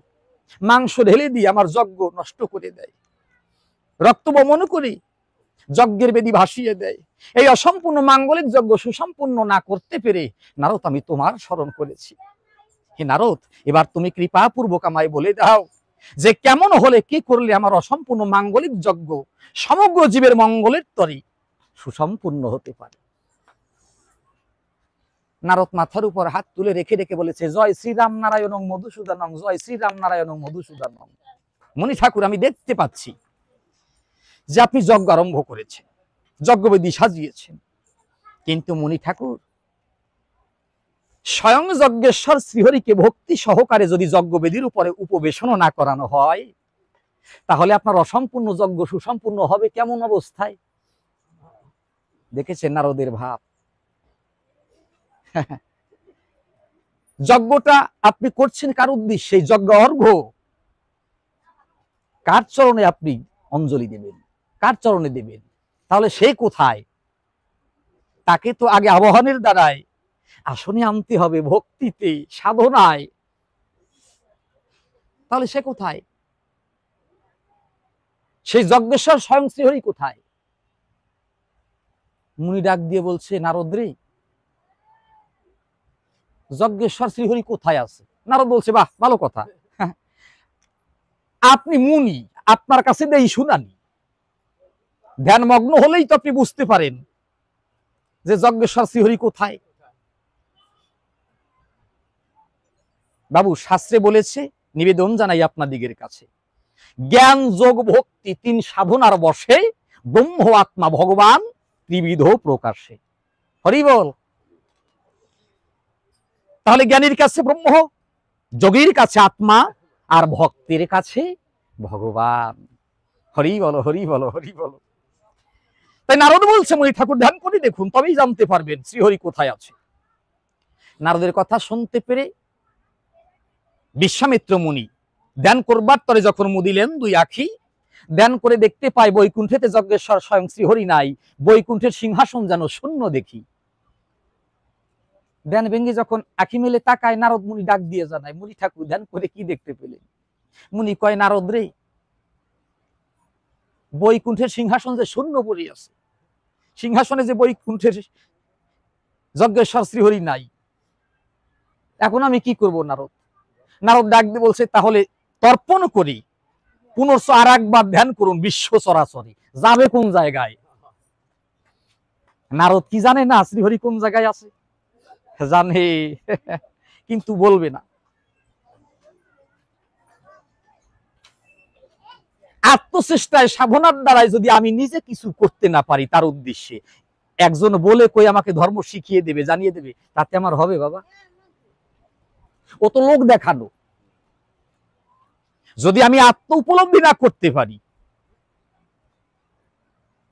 Speaker 1: মাংস ঢেলে দিয়ে আমার যজ্ঞ নষ্ট করে দেয়, রক্ত বমন করে যজ্ঞের বেদী ভাসিয়ে দেয়। এই অসম্পূর্ণ মাঙ্গলিক যজ্ঞ সুসম্পূর্ণ না করতে পেরে নারদ আমি তোমার স্মরণ করেছি। হে নারদ, এবার তুমি কৃপাপূর্বক আমায় বলে দাও যে কেমন হলে কি করলে আমার অসম্পূর্ণ মাঙ্গলিক যজ্ঞ সমগ্র জীবের মঙ্গলের তরে সুসম্পূর্ণ হতে পারে। নারদ মাথার উপর হাত তুলে রেখে রেখে বলেছে, জয় শ্রীরাম নারায়ণং মধুসূদনং, জয় শ্রীরাম নারায়ণং মধুসূদনং। মুনি ঠাকুর, আমি দেখতে পাচ্ছি যে আপনি যজ্ঞ আরম্ভ করেছেন, যজ্ঞবেদী সাজিয়েছেন, কিন্তু মুনি ঠাকুর, স্বয়ং যজ্ঞেশ্বর শ্রীহরিকে ভক্তি সহকারে যদি যজ্ঞবেদীর উপরে উপবেশন না করানো হয়, তাহলে আপনার অসম্পূর্ণ যজ্ঞ সুসম্পূর্ণ হবে কেমন অবস্থায়? দেখেছেন নারদের ভাব। যজ্ঞটা আপনি করছেন কার উদ্দেশ্যে? যজ্ঞ অর্ঘ্য কার চরণে আপনি অঞ্জলি দেবেন, কার চরণে দেবেন? তাহলে সে কোথায়? তাকে তো আগে আবাহনের দ্বারায় আসনে আনতে হবে, ভক্তিতে, সাধনায়। তাহলে সে কোথায়? সেই যজ্ঞেশ্বর স্বয়ং শ্রীহরি কোথায়? মুনি ডাক দিয়ে বলছে, নারদ রে, যজ্ঞেশ্বর শ্রীহরি কোথায় আছে? নারদ বলছে, বাহ, ভালো কথা, আপনি মুনি, আপনার কাছে দেই শুনানি। ধ্যানমগ্ন হলেই তো আপনি বুঝতে পারেন যে যজ্ঞেশ্বর শ্রীহরি কোথায়। বাবু, শাস্ত্রে বলেছে, নিবেদন জানাই আপনাদিগের কাছে, জ্ঞান যোগ ভক্তি 3 সাধনার বসে ব্রহ্ম আত্মা ভগবান ত্রিবিধ প্রকাশে। হরি বল। তাহলে জ্ঞানীর কাছে ব্রহ্ম, যোগীর কাছে আত্মা, আর ভক্তের কাছে ভগবান। হরি বলো, হরি বলো, হরি বলো। তাই নারদ বলছে, মুনি ঠাকুর ধ্যান করে দেখুন, তবেই জানতে পারবেন শ্রীহরি কোথায় আছে। নারদের কথা শুনতে পেরে বিশ্বামিত্র মুনি ধ্যান করবার তরে যখন মুদিলেন 2 আঁখি, ধ্যান করে দেখতে পায় বৈকুণ্ঠেতে যজ্ঞেশ্বর স্বয়ং শ্রীহরি নাই, বৈকুণ্ঠের সিংহাসন যেন শূন্য দেখি। ধ্যান ভেঙ্গে যখন আঁখি মেলে তাকায়, নারদ মুনি ডাক দিয়ে জানায়, মুনি ঠাকুর ধ্যান করে কি দেখতে পেলেন? মুনি কয়, নারদ রে, বৈকুণ্ঠের সিংহাসন যে শূন্য পড়ে আছে, সিংহাসনে যে বৈকুণ্ঠের যজ্ঞেশ্বর শ্রীহরি নাই, এখন আমি কি করব নারদ? নারদ ডাক দিয়ে বলছে, তাহলে তর্পণ করি, পুনর্চ আর একবার ধ্যান করুন বিশ্ব চরাচরে, যাবে কোন জায়গায়? নারদ কি জানে না শ্রীহরি কোন জায়গায় আছে? জানে, কিন্তু বলবে না। আত্মচেষ্টায় সাধনার দ্বারাই যদি আমি নিজে কিছু করতে না পারি তার উদ্দেশ্যে, একজন বলে কই আমাকে ধর্ম শিখিয়ে দেবে, জানিয়ে দেবে, তাতে আমার হবে বাবা? ও তো লোক দেখানো। যদি আমি আত্ম উপলব্ধি না করতে পারি,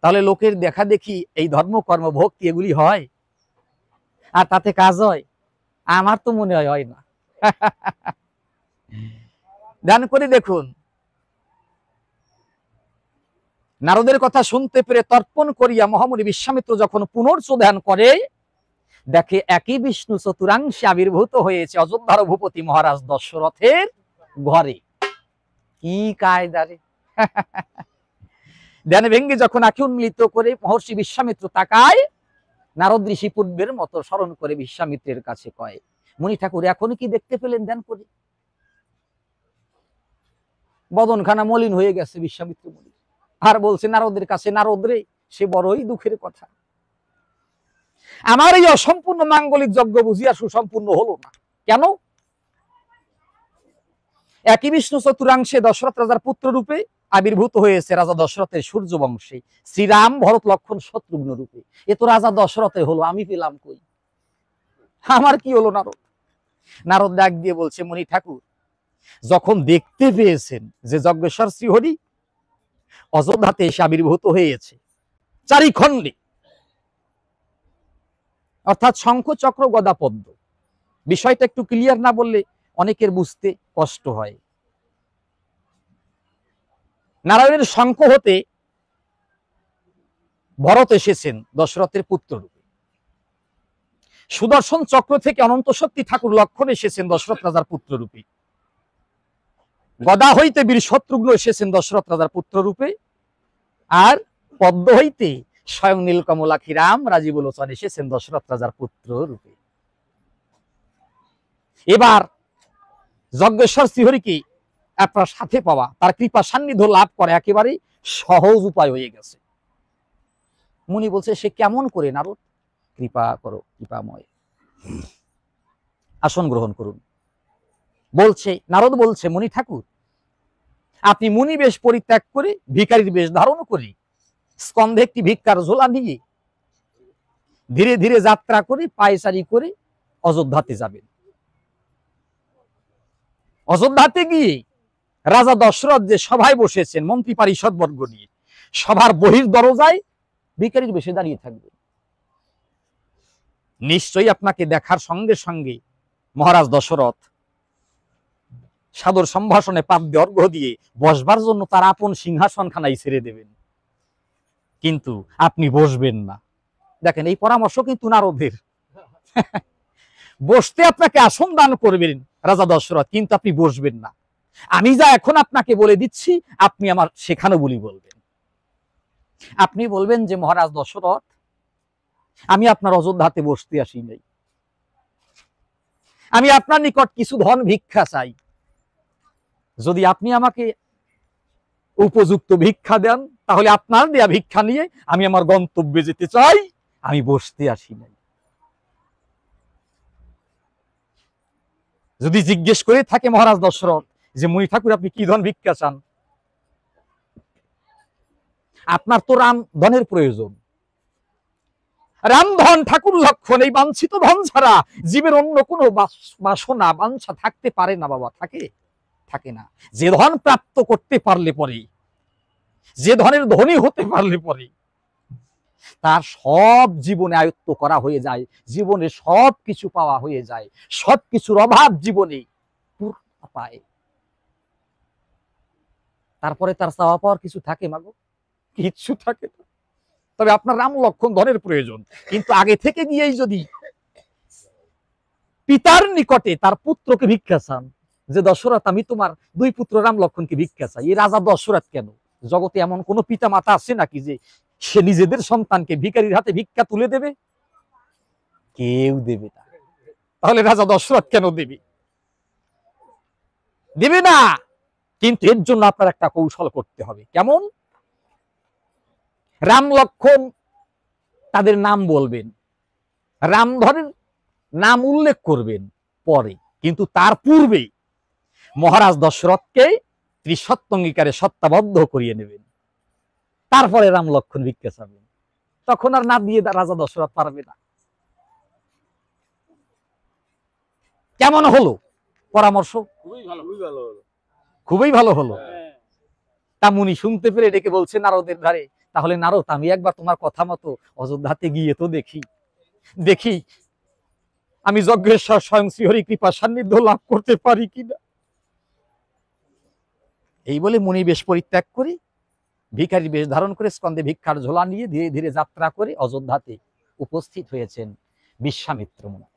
Speaker 1: তাহলে লোকের দেখা দেখি এই ধর্ম কর্ম ভক্তি এগুলি হয় আর তাতে কাজ হয়? আমার তো মনে হয় না। ধ্যান করে দেখুন, নারদের কথা শুনতে পেরে তর্পণ করিয়া মহামুনি বিশ্বামিত্র যখন পুনর্চ ধ্যান করে, দেখে একই বিষ্ণু চতুরাংশে আবির্ভূত হয়েছে অযোধ্যার ভূপতি মহারাজ দশরথের ঘরে। কি কায়দারে! ধ্যান ভেঙ্গে যখন আঁখি উন্মিলিত করে মহর্ষি বিশ্বামিত্র তাকায়, নারদ ঋষি পূর্বের মতো স্মরণ করে বিশ্বামিত্রের কাছে কয়, মুনি ঠাকুর এখন কি দেখতে পেলেন ধ্যান করে? বদনখানা মলিন হয়ে গেছে বিশ্বামিত্র মুনি, আর বলছে নারদের কাছে, নারদ রে, সে বড়ই দুঃখের কথা, আমার এই অসম্পূর্ণ মাঙ্গলিক যজ্ঞ বুঝিয়া সুসম্পূর্ণ হলো না। কেন? একই বিষ্ণু চতুরাংশে দশরথ রাজার পুত্র রূপে আবির্ভূত হয়েছে রাজা দশরথের সূর্য বংশে, শ্রীরাম ভরত লক্ষণ শত্রুঘ্ন রূপে। এ তো রাজা দশরথে হলো, আমি পেলাম কই? আমার কি হলো? নারদ নারদ ডাক দিয়ে বলছে, মুনি ঠাকুর, যখন দেখতে পেয়েছেন যে যজ্ঞেশ্বর শ্রীহরি অযোধ্যাতে এসে আবির্ভূত হয়েছে চারিখণ্ডে, অর্থাৎ শঙ্খ চক্র গদা পদ্ম, বিষয়টা একটু ক্লিয়ার না বললে অনেকের বুঝতে কষ্ট হয়। নারায়ণের শঙ্খ হতে ভরত এসেছেন দশরথের পুত্র রূপে, সুদর্শন চক্র থেকে অনন্ত শক্তি ঠাকুর লক্ষণ এসেছেন দশরথ রাজার পুত্র রূপে, গদা হইতে বীর শত্রুঘ্ন এসেছেন দশরথ রাজার পুত্র রূপে, আর পদ্ম হইতে স্বয়ং নীলকমলাক্ষী রাম রাজীব লোচন এসেছেন দশরথ রাজার পুত্র রূপে। এবার যজ্ঞেশ্বর শ্রীহরিকে আপনার সাথে পাওয়া, তার কৃপা সান্নিধ্য লাভ করে একেবারে সহজ উপায় হয়ে গেছে। মুনি বলছে, সে কেমন করে নারদ? কৃপা করো, কৃপাময়, আসন গ্রহণ করুন। বলছে, নারদ বলছে, মুনি ঠাকুর, আপনি মুনি বেশ পরিত্যাগ করে ভিখারির বেশ ধারণ করে স্কন্ধে একটি ভিক্ষার ঝোলা নিয়ে ধীরে ধীরে যাত্রা করে পায়চারি করে অযোধ্যাতে যাবেন। অযোধ্যাতে গিয়ে রাজা দশরথ যে সভায় বসেছেন মন্ত্রী পরিষদ বর্গ নিয়ে, সভার বহির দরজায় ভিখারির বেশে দাঁড়িয়ে থাকবে। নিশ্চয়ই আপনাকে দেখার সঙ্গে সঙ্গে মহারাজ দশরথ সাদর সম্ভাষণে পাদ্যে অর্ঘ্য দিয়ে বসবার জন্য তার আপন সিংহাসন খানাই ছেড়ে দেবেন, কিন্তু আপনি বসবেন না। দেখেন, এই পরামর্শ কিন্তু নারদের। বসতে আপনাকে আসন দান করবেন রাজা দশরথ, কিন্তু আপনি বসবেন না। আমি যা এখন আপনাকে বলে দিচ্ছি, আপনি আমার সেখানে বলি বলবেন। আপনি বলবেন যে, মহারাজ দশরথ, আমি আপনার অযোধ্যাতে বসতে আসি নাই, আমি আপনার নিকট কিছু ধন ভিক্ষা চাই, যদি আপনি আমাকে উপযুক্ত ভিক্ষা দেন তাহলে আপনার দেয়া ভিক্ষা নিয়ে আমি আমার গন্তব্যে যেতে চাই, আমি বসতে আসি নাই। যদি জিজ্ঞেস করে থাকে মহারাজ দশরথ যে, মুনি ঠাকুর আপনি কি ধন ভিক্ষা চান? আপনার তো রাম ধনের প্রয়োজন, রাম ধন ঠাকুর লক্ষণ, এই বাঞ্ছিত ধন ছাড়া জীবের অন্য কোনো বাসনা বাঞ্ছা থাকতে পারে না বাবা, থাকে না। যে ধন প্রাপ্ত করতে পারলে পরে, যে ধনের ধনী হতে পারলে পরে তার সব জীবনে আয়ত্ত করা হয়ে যায়, জীবনে সব কিছু পাওয়া হয়ে যায়, সব কিছুর অভাব জীবনে পূর্ণ পায়। তারপরে তার চাওয়া পাওয়ার কিছু থাকে মাগো? কিচ্ছু থাকে না। তবে আপনার রাম লক্ষণ ধনের প্রয়োজন, কিন্তু আগে থেকে গিয়েই যদি পিতার নিকটে তার পুত্রকে ভিক্ষা চান যে দশরথ আমি তোমার দুই পুত্র রাম লক্ষণকে ভিক্ষা চাই। এই রাজা দশরথ কেন? জগতে এমন কোন পিতা মাতা আছে নাকি যে সে নিজেদের সন্তানকে ভিখারির হাতে ভিক্ষা তুলে দেবে? কেউ দেবে না। তাহলে রাজা দশরথ কেন দেবে? দেবে না। কিন্তু এর জন্য আপনার একটা কৌশল করতে হবে। কেমন? রাম লক্ষণ তাদের নাম বলবেন, রামধরের নাম উল্লেখ করবেন পরে, কিন্তু তার পূর্বে মহারাজ দশরথকে ত্রিসত্যঙ্গীকারে সত্তাবদ্ধ করিয়ে নেবেন, তারপরে রাম লক্ষণ ভিক্ষা চাবেন। তখন আর না দিয়ে রাজা দশরথ পারবে না। কেমন হলো পরামর্শ? খুবই ভালো হলো। তা মুনি শুনতে পেরে ডেকে বলছে নারদের ধারে, তাহলে নারদ আমি একবার তোমার কথা মতো অযোধ্যাতে গিয়ে তো দেখি আমি যজ্ঞেশ্বর স্বয়ং শ্রীহরি কৃপা সান্নিধ্য লাভ করতে পারি কিনা। এই বলে মুনি বেশ পরিত্যাগ করে ভিখারি বেশ ধারণ করে স্কন্ধে ভিক্ষার ঝোলা নিয়ে ধীরে ধীরে যাত্রা করে অযোধ্যাতে উপস্থিত হয়েছেন বিশ্বামিত্র মুনি।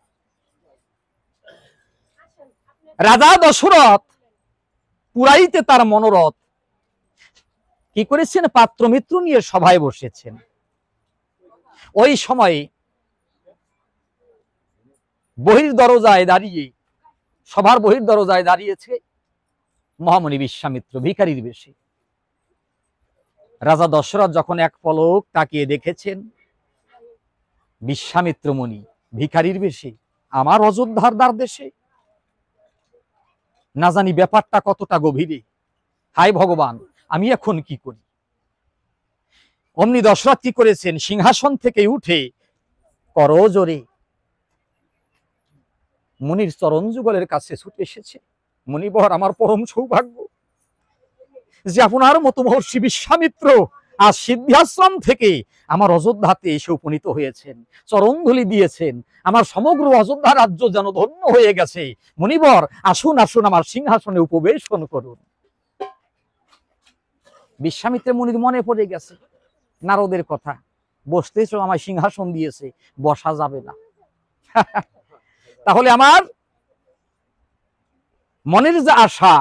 Speaker 1: রাজা দশরথ পুরাইতে তার মনোরথ কি করেছেন? পাত্র মিত্র নিয়ে সভায় বসেছেন। ওই সময়ে বহির দরজায় দাঁড়িয়ে, সভার বহির দরজায় দাঁড়িয়েছে মহামুনি বিশ্বামিত্র ভিখারির বেশে। রাজা দশরথ যখন এক পলক তাকিয়ে দেখেছেন বিশ্বামিত্র মুনি ভিখারির বেশে আমার অযোধ্যার দ্বার দেশে, না জানি ব্যাপারটা কতটা গভীরে। হায় ভগবান, আমি এখন কি করি? অমনি দশরথ কি করেছেন? সিংহাসন থেকে উঠে করজোরে মুনির চরণ যুগলের কাছে ছুটে এসেছে। মুনিবর, আমার পরম সৌভাগ্য যে আপনার মতো মহর্ষি বিশ্বামিত্র আজ সিদ্ধাশ্রম থেকে আমার অযোধ্যাতে এসে উপনীত হয়েছেন, চরণধুলি দিয়েছেন। আমার সমগ্র অযোধ্যা রাজ্য যেন ধন্য হয়ে গেছে। মুনিবর, আসুন আসুন, আমার সিংহাসনে উপবেশন করুন। বিশ্বামিত্র মুনির মনে পড়ে গেছে নারদের কথা, বসতেছ, আমায় সিংহাসন দিয়েছে, বসা যাবে না। তাহলে আমার মনের যে আশা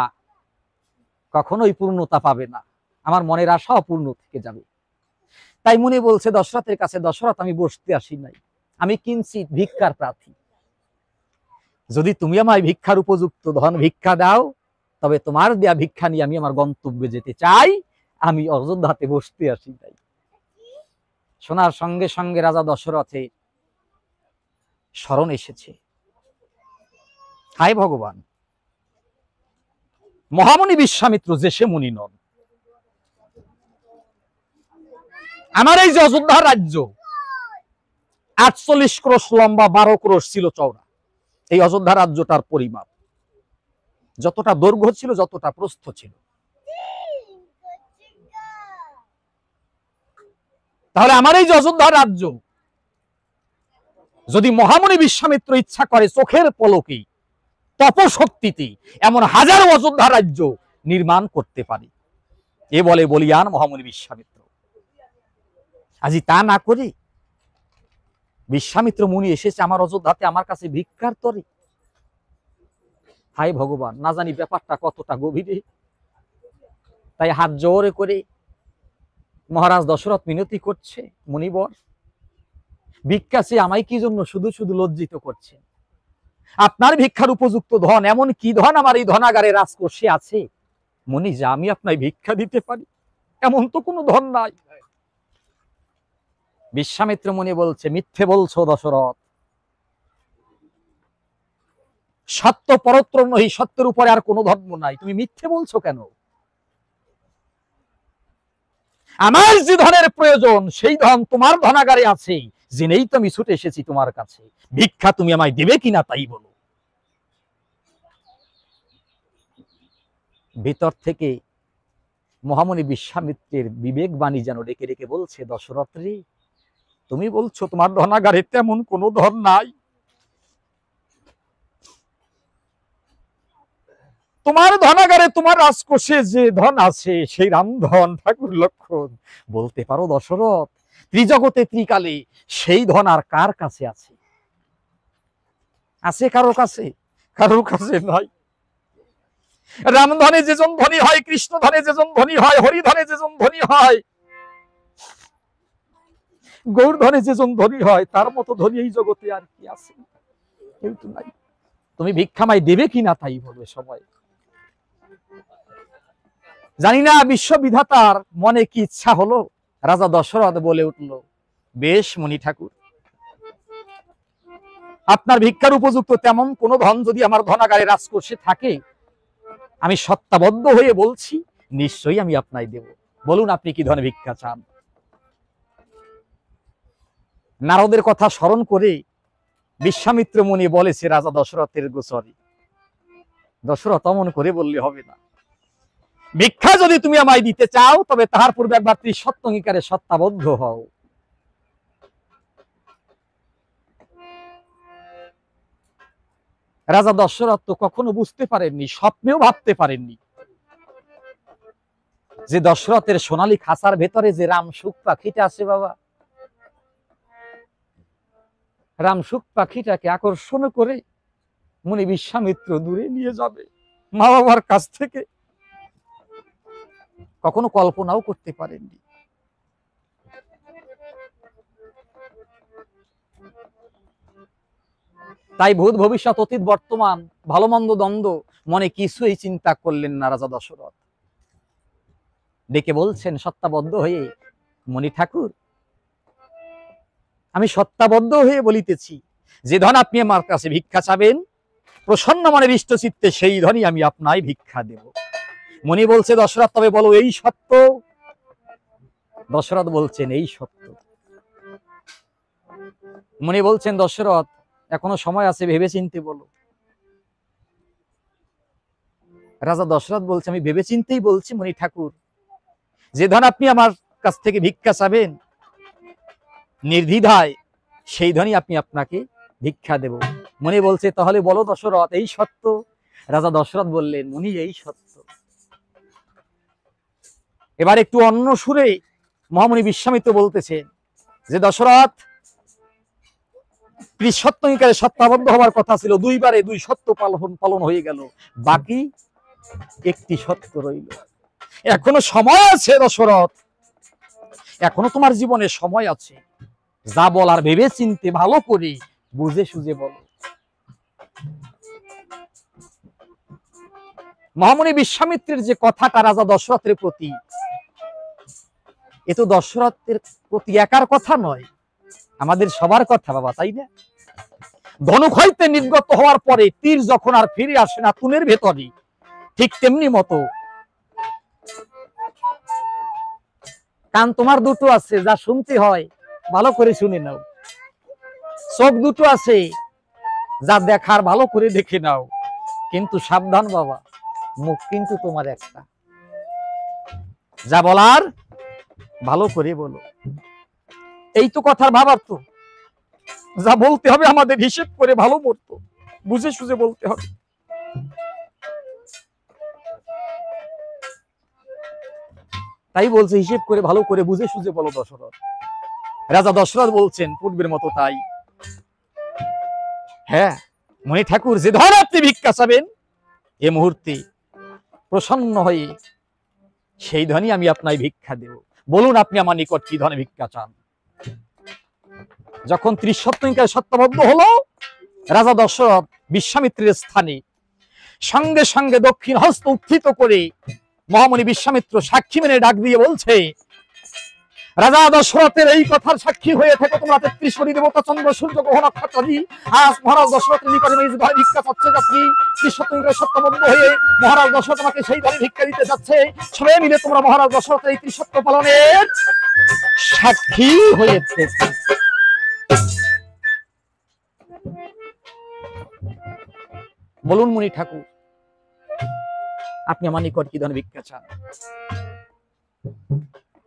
Speaker 1: কখনোই পূর্ণতা পাবে না, আমার মনের আশা অপূর্ণ থেকে যাবে। তাই মুনি বলছে দশরথের কাছে, দশরথ আমি বসতে আসি নাই, আমি কিঞ্চিৎ ভিক্ষার প্রার্থী। যদি তুমি আমায় ভিক্ষার উপযুক্ত ধন ভিক্ষা দাও, তবে তোমার দেয়া ভিক্ষা নিয়ে আমি আমার গন্তব্যে যেতে চাই, আমি অযোধ্যাতে বসতে আসি নাই। শোনার সঙ্গে সঙ্গে রাজা দশরথে স্মরণ এসেছে, হায় ভগবান, মহামুনি বিশ্বামিত্র যে সে মুনি নন। আমার এই যে অযোধ্যা রাজ্য 48 ক্রোশ লম্বা, 12 ক্রোশ ছিল চওড়া। এই অযোধ্যা রাজ্যটার পরিমাপ যতটা দৈর্ঘ্য ছিল, যতটা প্রস্থ ছিল। তাহলে আমার এই যে অযোধ্যা রাজ্য যদি মহামুনি বিশ্বামিত্র ইচ্ছা করে চোখের পলকে তপশক্তিতে এমন হাজার অযোধ্যা রাজ্য নির্মাণ করতে পারে, এ বলে বলিয়ান মহামুনি বিশ্বামিত্র। আজি তা না করে বিশ্বামিত্র মুনি এসেছে আমার অযোধ্যাতে আমার কাছে ভিক্ষার তরে। হায় ভগবান, না জানি ব্যাপারটা কতটা গভীরে। তাই হাত জোরে করে মহারাজ দশরথ মিনতি করছে, মুনিবর, ভিক্ষা চেয়ে আমায় কি জন্য শুধু শুধু লজ্জিত করছেন? আপনার ভিক্ষার উপযুক্ত ধন, এমন কি ধন আমার এই ধনাগারে রাজকোষে আছে মুনি যে আমি আপনায় ভিক্ষা দিতে পারি? এমন তো কোনো ধন নাই। বিশ্বামিত্র মুনি বলছে, মিথ্যে বলছো দশরথ, সত্য পরত্র নহি, সত্যের উপরে আর কোনো ধর্ম নাই, তুমি মিথ্যে বলছো কেন? আমার যে ধনের প্রয়োজন সেই ধন তোমার ধনাগারে আছে, জেনেই তো আমি ছুটে এসেছি তোমার কাছে। ভিক্ষা তুমি আমায় দেবে কিনা তাই বলো। ভিতর থেকে মহামুনি বিশ্বামিত্রের বিবেকবাণী যেন ডেকে ডেকে বলছে, দশরথ রে, তুমি বলছো তোমার ধনাগারে তেমন কোনো ধন নাই, তোমার ধনাগারে তোমার রাজকোষে যে ধন আছে সেই রামধন ঠাকুর লক্ষণ। বলতে পারো দশরথ, ত্রিজগতে ত্রিকালে সেই ধন আর কার কাছে আছে? আছে কারোর কাছে? কারোর কাছে নাই। রামধনে যেজন ধনী হয়, কৃষ্ণ ধনে যেজন ধনী হয়, হরিধনে যেজন ধনী হয়, গৌর ধনে যেজন ধনী হয়, তার মতো ধনী এই জগতে আর কি আছে? কেউ তো নাই। তুমি ভিক্ষামাই দেবে কিনা তাই বলবে সবাই। জানি না বিশ্ববিধাতার মনে কি ইচ্ছা হলো। রাজা দশরথ বলে উঠল, বেশ মণি ঠাকুর, আপনার ভিক্ষার উপযুক্ত তেমন কোন ধন যদি আমার ধনাগারে রাজকোষে থাকে, আমি সত্তাবদ্ধ হয়ে বলছি নিশ্চয়ই আমি আপনাই দেব। বলুন আপনি কি ধনে ভিক্ষা চান? নারদের কথা স্মরণ করে বিশ্বামিত্র মুনি বলেছে রাজা দশরথের গোচরে, দশরথ অমন করে বললে হবে না। ভিক্ষা যদি তুমি আমায় দিতে চাও, তবে তাহার পূর্বে একবার ত্রিসত্য অঙ্গীকারে সত্তাবদ্ধ হও। রাজা দশরথ তো কখনো বুঝতে পারেননি, স্বপ্নেও ভাবতে পারেননি যে দশরথের সোনালী খাঁচার ভেতরে যে রামসুখ পাখিটা আছে, বাবা, রামসুখ পাখিটাকে আকর্ষণ করে মুনি বিশ্বামিত্র দূরে নিয়ে যাবে মা বাবার কাছ থেকে। কখনো কল্পনাও করতে পারেননি। তাই ভূত ভবিষ্যৎ অতীত বর্তমান ভালো মন্দ দ্বন্দ্ব মনে কিছুই চিন্তা করলেন না রাজা দশরথ। ডেকে বলছেন সত্তাবদ্ধ হয়ে, মণি ঠাকুর, আমি সত্তাবদ্ধ হয়ে বলিতেছি, যে ধন আপনি আমার কাছে ভিক্ষা চাবেন, প্রসন্ন মনের ইষ্ট চিত্তে সেই ধনই আমি আপনাই ভিক্ষা দেব। মণি বলছে, দশরথ তবে বলো এই সত্য? দশরথ বলছেন এই সত্য। মণি বলছেন, দশরথ এখনো সময় আছে, ভেবে চিনতে বলো। রাজা দশরথ বলছে, আমি ভেবে চিনতেই বলছি মণি ঠাকুর, যে ধন আপনি আমার কাছ থেকে ভিক্ষা চাবেন, নির্দ্বিধায় সেই ধনই আপনি আপনাকে ভিক্ষা দেব। মণি বলছে, তাহলে বলো দশরথ এই সত্য? রাজা দশরথ বললেন, মণি এই সত্য। এবার একটু অন্য সুরে মহামুনি বিশ্বামিত্র বলতেছেন যে, দশরথ ত্রিসত্য অঙ্গীকারে সত্তাবদ্ধ হওয়ার কথা ছিল, দুইবারে দুই সত্য পালন হয়ে গেল, বাকি একটি সত্য রইল। এখনো সময় আছে দশরথ, এখনো তোমার জীবনে সময় আছে। যা বলার ভেবে চিনতে ভালো করে বুঝে সুঝে বলো। মহামুনি বিশ্বামিত্রের যে কথাটা রাজা দশরথের প্রতি, এ তো দশরথের প্রতি একার কথা নয়, আমাদের সবার কথা বাবা, তাই না? ধনুক হইতে নির্গত হওয়ার পরে তীর যখন আর ফিরে আসে না তুনের ভেতরে, ঠিক তেমনি মতো কান তোমার দুটো আছে, যা শুনতে হয় ভালো করে শুনে নাও। চোখ দুটো আছে, যা দেখার ভালো করে দেখে নাও। কিন্তু সাবধান বাবা, মুখ কিন্তু তোমার একটা, যা বলার ভালো করে বলো। এই তো কথার ভাবার্থ। যা বলতে হবে আমাদের হিসেব করে ভালো মতো বুঝে সুঝে বলতে হবে। তাই বলছে হিসেব করে ভালো করে বুঝে সুঝে বলো দশরথ। রাজা দশরথ বলছেন পূর্বের মতো তাই। হ্যাঁ মণি ঠাকুর, যে ধন আপনি ভিক্ষা চাবেন, এ মুহূর্তে প্রসন্ন হয়ে সেই ধনই আমি আপনাই ভিক্ষা দেব। বলুন আপনি আমার নিকট কি ধনে ভিক্ষা চান? যখন ত্রিসত্য অঙ্গীকারে সত্তাবদ্ধ হলো, রাজা দশরথ বিশ্বামিত্রের স্থানে সঙ্গে সঙ্গে দক্ষিণ হস্ত উত্থিত করে মহামুনি বিশ্বামিত্র সাক্ষী মেনে ডাক দিয়ে বলছে, রাজা দশরথের এই কথার সাক্ষী হয়ে থেকে তোমরা 33 কোটি দেবতা, চন্দ্র, সূর্য, গ্রহ, নক্ষত্রাদি আজ মহারাজ দশরথের নিকটে নিজ ভাই ভিক্ষা চাচ্ছে। আপনি ত্রিসত্য অঙ্গীকারে সত্তাবদ্ধ হয়ে মহারাজ দশরথ তোমাকে সেই ভাই ভিক্ষা দিতে যাচ্ছে। সবাই মিলে তোমরা মহারাজ দশরথের এই ত্রিসত্য পালনের সাক্ষী হয়েছে। বলুন মুনি ঠাকুর, আপনি আমার নিকট কি ধনে ভিক্ষা চান?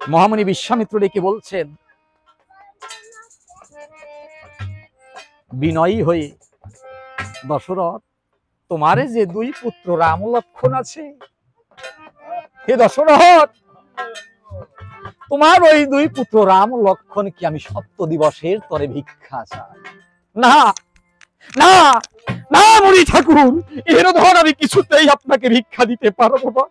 Speaker 1: মহামুনি বিশ্বামিত্র ডেকে বলছেন বিনয়ী হয়ে, দশরথ তোমার যে দুই পুত্র রাম লক্ষণ আছে, হে দশরথ, তোমার ওই দুই পুত্র রাম লক্ষণ কি আমি সত্য দিবসের তরে ভিক্ষা চাই? না, না না মুনি ঠাকুর, এর ধন আমি কিছুতেই আপনাকে ভিক্ষা দিতে পারবো না।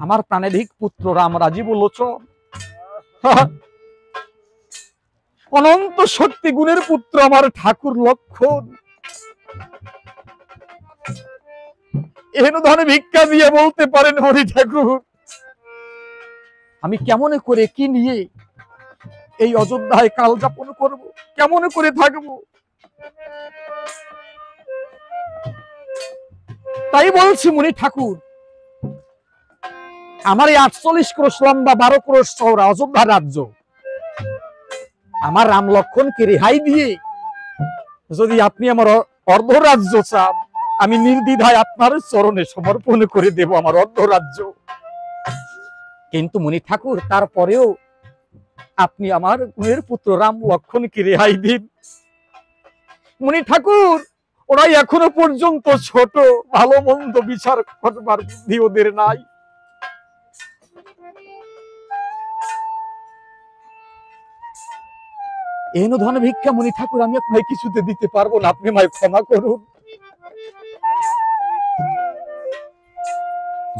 Speaker 1: আমার প্রাণাধিক পুত্র রাম রাজীব লোচন, অনন্ত শক্তি গুণের পুত্র আমার ঠাকুর লক্ষণ, এহেন ধনে ভিক্ষা দিয়ে বলতে পারেন হরি ঠাকুর আমি কেমন করে কি নিয়ে এই অযোধ্যায় কাল যাপন করব, কেমন করে থাকবো? তাই বলছি মুনি ঠাকুর, আমার এই 48 ক্রোশ লম্বা 12 ক্রোশ চওড়া অযোধ্যা রাজ্য আমার রাম লক্ষণকে রেহাই দিয়ে যদি আপনি আমার অর্ধ রাজ্য চান, আমি নির্দ্বিধায় আপনার চরণে সমর্পণ করে দেব আমার অর্ধ রাজ্য। কিন্তু মুনি ঠাকুর তারপরেও আপনি আমার গুণের পুত্র রাম লক্ষণকে রেহাই দিন। মুনি ঠাকুর ওরাই এখনো পর্যন্ত ছোট, ভালো মন্দ বিচার করবার বুদ্ধি ওদের নাই। এন ধন ভিক্ষা মুনি ঠাকুর আমি আপনাকে কিছুতে দিতে পারবো না, আপনি আমায় ক্ষমা করুন।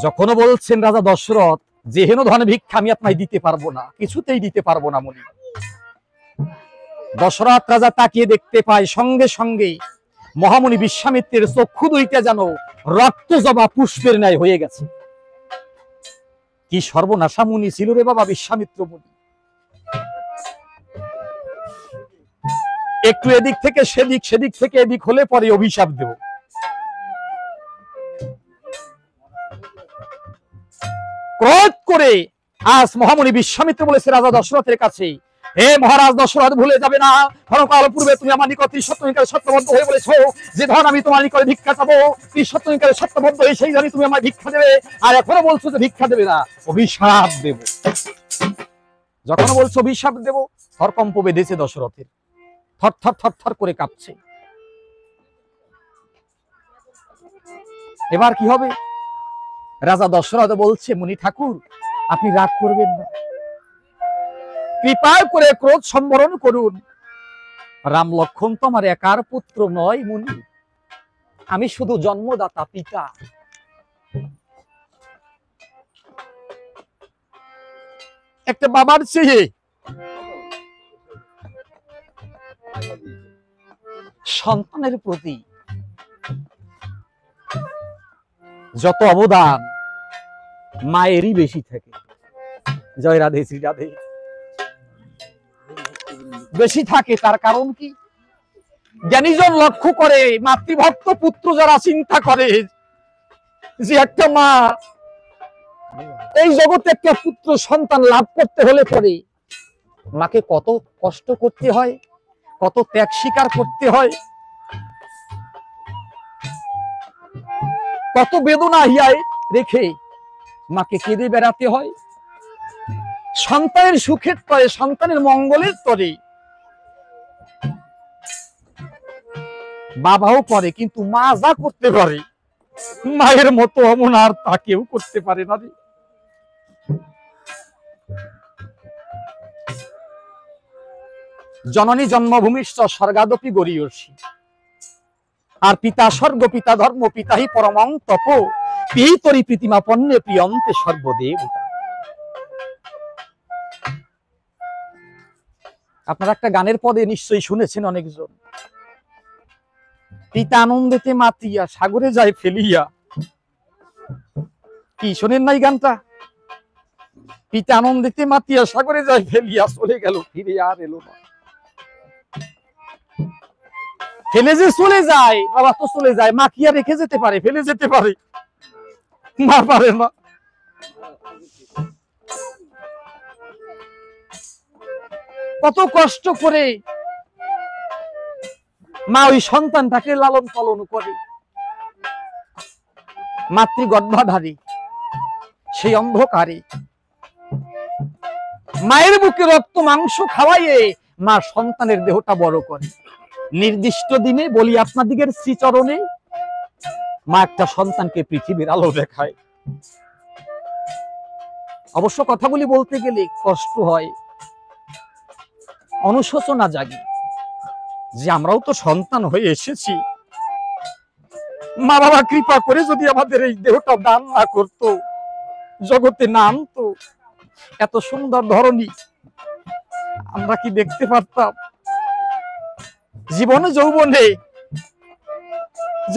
Speaker 1: যখন বলছেন রাজা দশরথ যে হেন ধন ভিক্ষা আমি আপনাকে দিতে পারবো না, কিছুতেই দিতে পারবো না মুনি, দশরথ রাজা তাকিয়ে দেখতে পায় সঙ্গে সঙ্গে মহামুনি বিশ্বামিত্রের চক্ষু দুইটা যেন রক্ত জবা পুষ্পের ন্যায় হয়ে গেছে। কি সর্বনাশা মুনি ছিল রে বাবা বিশ্বামিত্র মুনি। একটু এদিক থেকে সেদিক, সেদিক থেকে এদিক হলে পরে অভিশাপ দেব। ক্রোধ করে আজ মহামুনি বিশ্বামিত্র বলেছে রাজা দশরথের কাছে, হে মহারাজ দশরথ, ভুলে যাবে না ক্ষণকাল পূর্বে তুমি আমার নিকট সত্যনিকারে সত্যবদ্ধ হয়ে বলেছো যে ধন আমি তোমার নিকটে ভিক্ষা চাবো, সত্যনিকারে সত্যবদ্ধ হয়ে সেই ধনই তুমি আমায় ভিক্ষা দেবে, আর এখনো বলছো যে ভিক্ষা দেবে না, অভিশাপ দেব। যখন বলছো অভিশাপ দেব, হরকম্প বেঁধেছে দশরথের, থর থর থর থর করে কাঁপছে। এবার কি হবে? রাজা দশরথ বলছে মুনি ঠাকুর আপনি রাগ করবেন না, কৃপা করে ক্রোধ সম্বরণ করুন, রাম লক্ষণ তো আমার একার পুত্র নয় মুনি, আমি শুধু জন্মদাতা পিতা। একটা বাবার চেয়ে সন্তানের প্রতি যত অবদান মায়েরই বেশি থাকে। জয় রাধে শ্রী রাধে। বেশি থাকে তার কারণ কি? জ্ঞানীজন লক্ষ্য করে মাতৃভক্ত পুত্র যারা চিন্তা করে যে একটা মা এই জগতে একটা পুত্র সন্তান লাভ করতে হলে পরে মাকে কত কষ্ট করতে হয়, কত ত্যাগ স্বীকার করতে হয়, কত বেদনা হিয়ায় রেখে মাকে কেঁদে বেড়াতে হয়। সন্তানের সুখের তরে, সন্তানের মঙ্গলের তরে বাবাও করে, কিন্তু মা যা করতে পারে মায়ের মতো অমন আর তাকেও করতে পারে না। জননী জন্মভূমিশ্চ স্বর্গাদপি গরীয়সী, আর পিতা স্বর্গ পিতা ধর্ম পিতাহি পরমং তপ পিতরি প্রীতিমা পণ্যে প্রিয়ন্তে সর্বদেবতা। আপনারা একটা গানের পদে নিশ্চয়ই শুনেছেন অনেকজন, পিতা আনন্দেতে মাতিয়া সাগরে যায় ফেলিয়া। কি শোনেন নাই গানটা? পিতা আনন্দেতে মাতিয়া সাগরে যায় ফেলিয়া, চলে গেল ফিরে আর এলো না। ফেলে যে চলে যায়, বাবা তো চলে যায়, মা কি আর রেখে যেতে পারে? ফেলে যেতে পারে? মা পারে না। কত কষ্ট করে মা ওই সন্তানটাকে লালন পালন করে, মাতৃগর্ভাধারী সেই অন্ধকারে মায়ের বুকে রক্ত মাংস খাওয়াইয়ে মা সন্তানের দেহটা বড় করে। নির্দিষ্ট দিনে বলি আপনাদিগের শ্রীচরণে মা একটা সন্তানকে পৃথিবীর আলো দেখায়। অবশ্য কথাগুলি বলতে গেলে কষ্ট হয়, অনুশোচনা জাগে যে আমরাও তো সন্তান হয়ে এসেছি, মা বাবা কৃপা করে যদি আমাদের এই দেহটা দান না করতো, জগতে না আনতো, এত সুন্দর ধরনী আমরা কি দেখতে পারতাম? জীবনে যৌবনে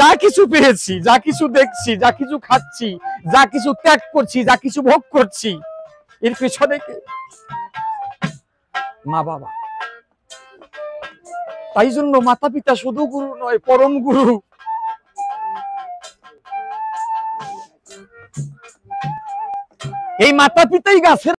Speaker 1: যা কিছু পেয়েছি, যা কিছু দেখছি, যা কিছু খাচ্ছি, যা কিছু ত্যাগ করছি, যা কিছু ভোগ করছি, এর পেছনে মা বাবা। তাই জন্য মাতা পিতা শুধু গুরু নয়, পরম গুরু। এই মাতা পিতাই গাছের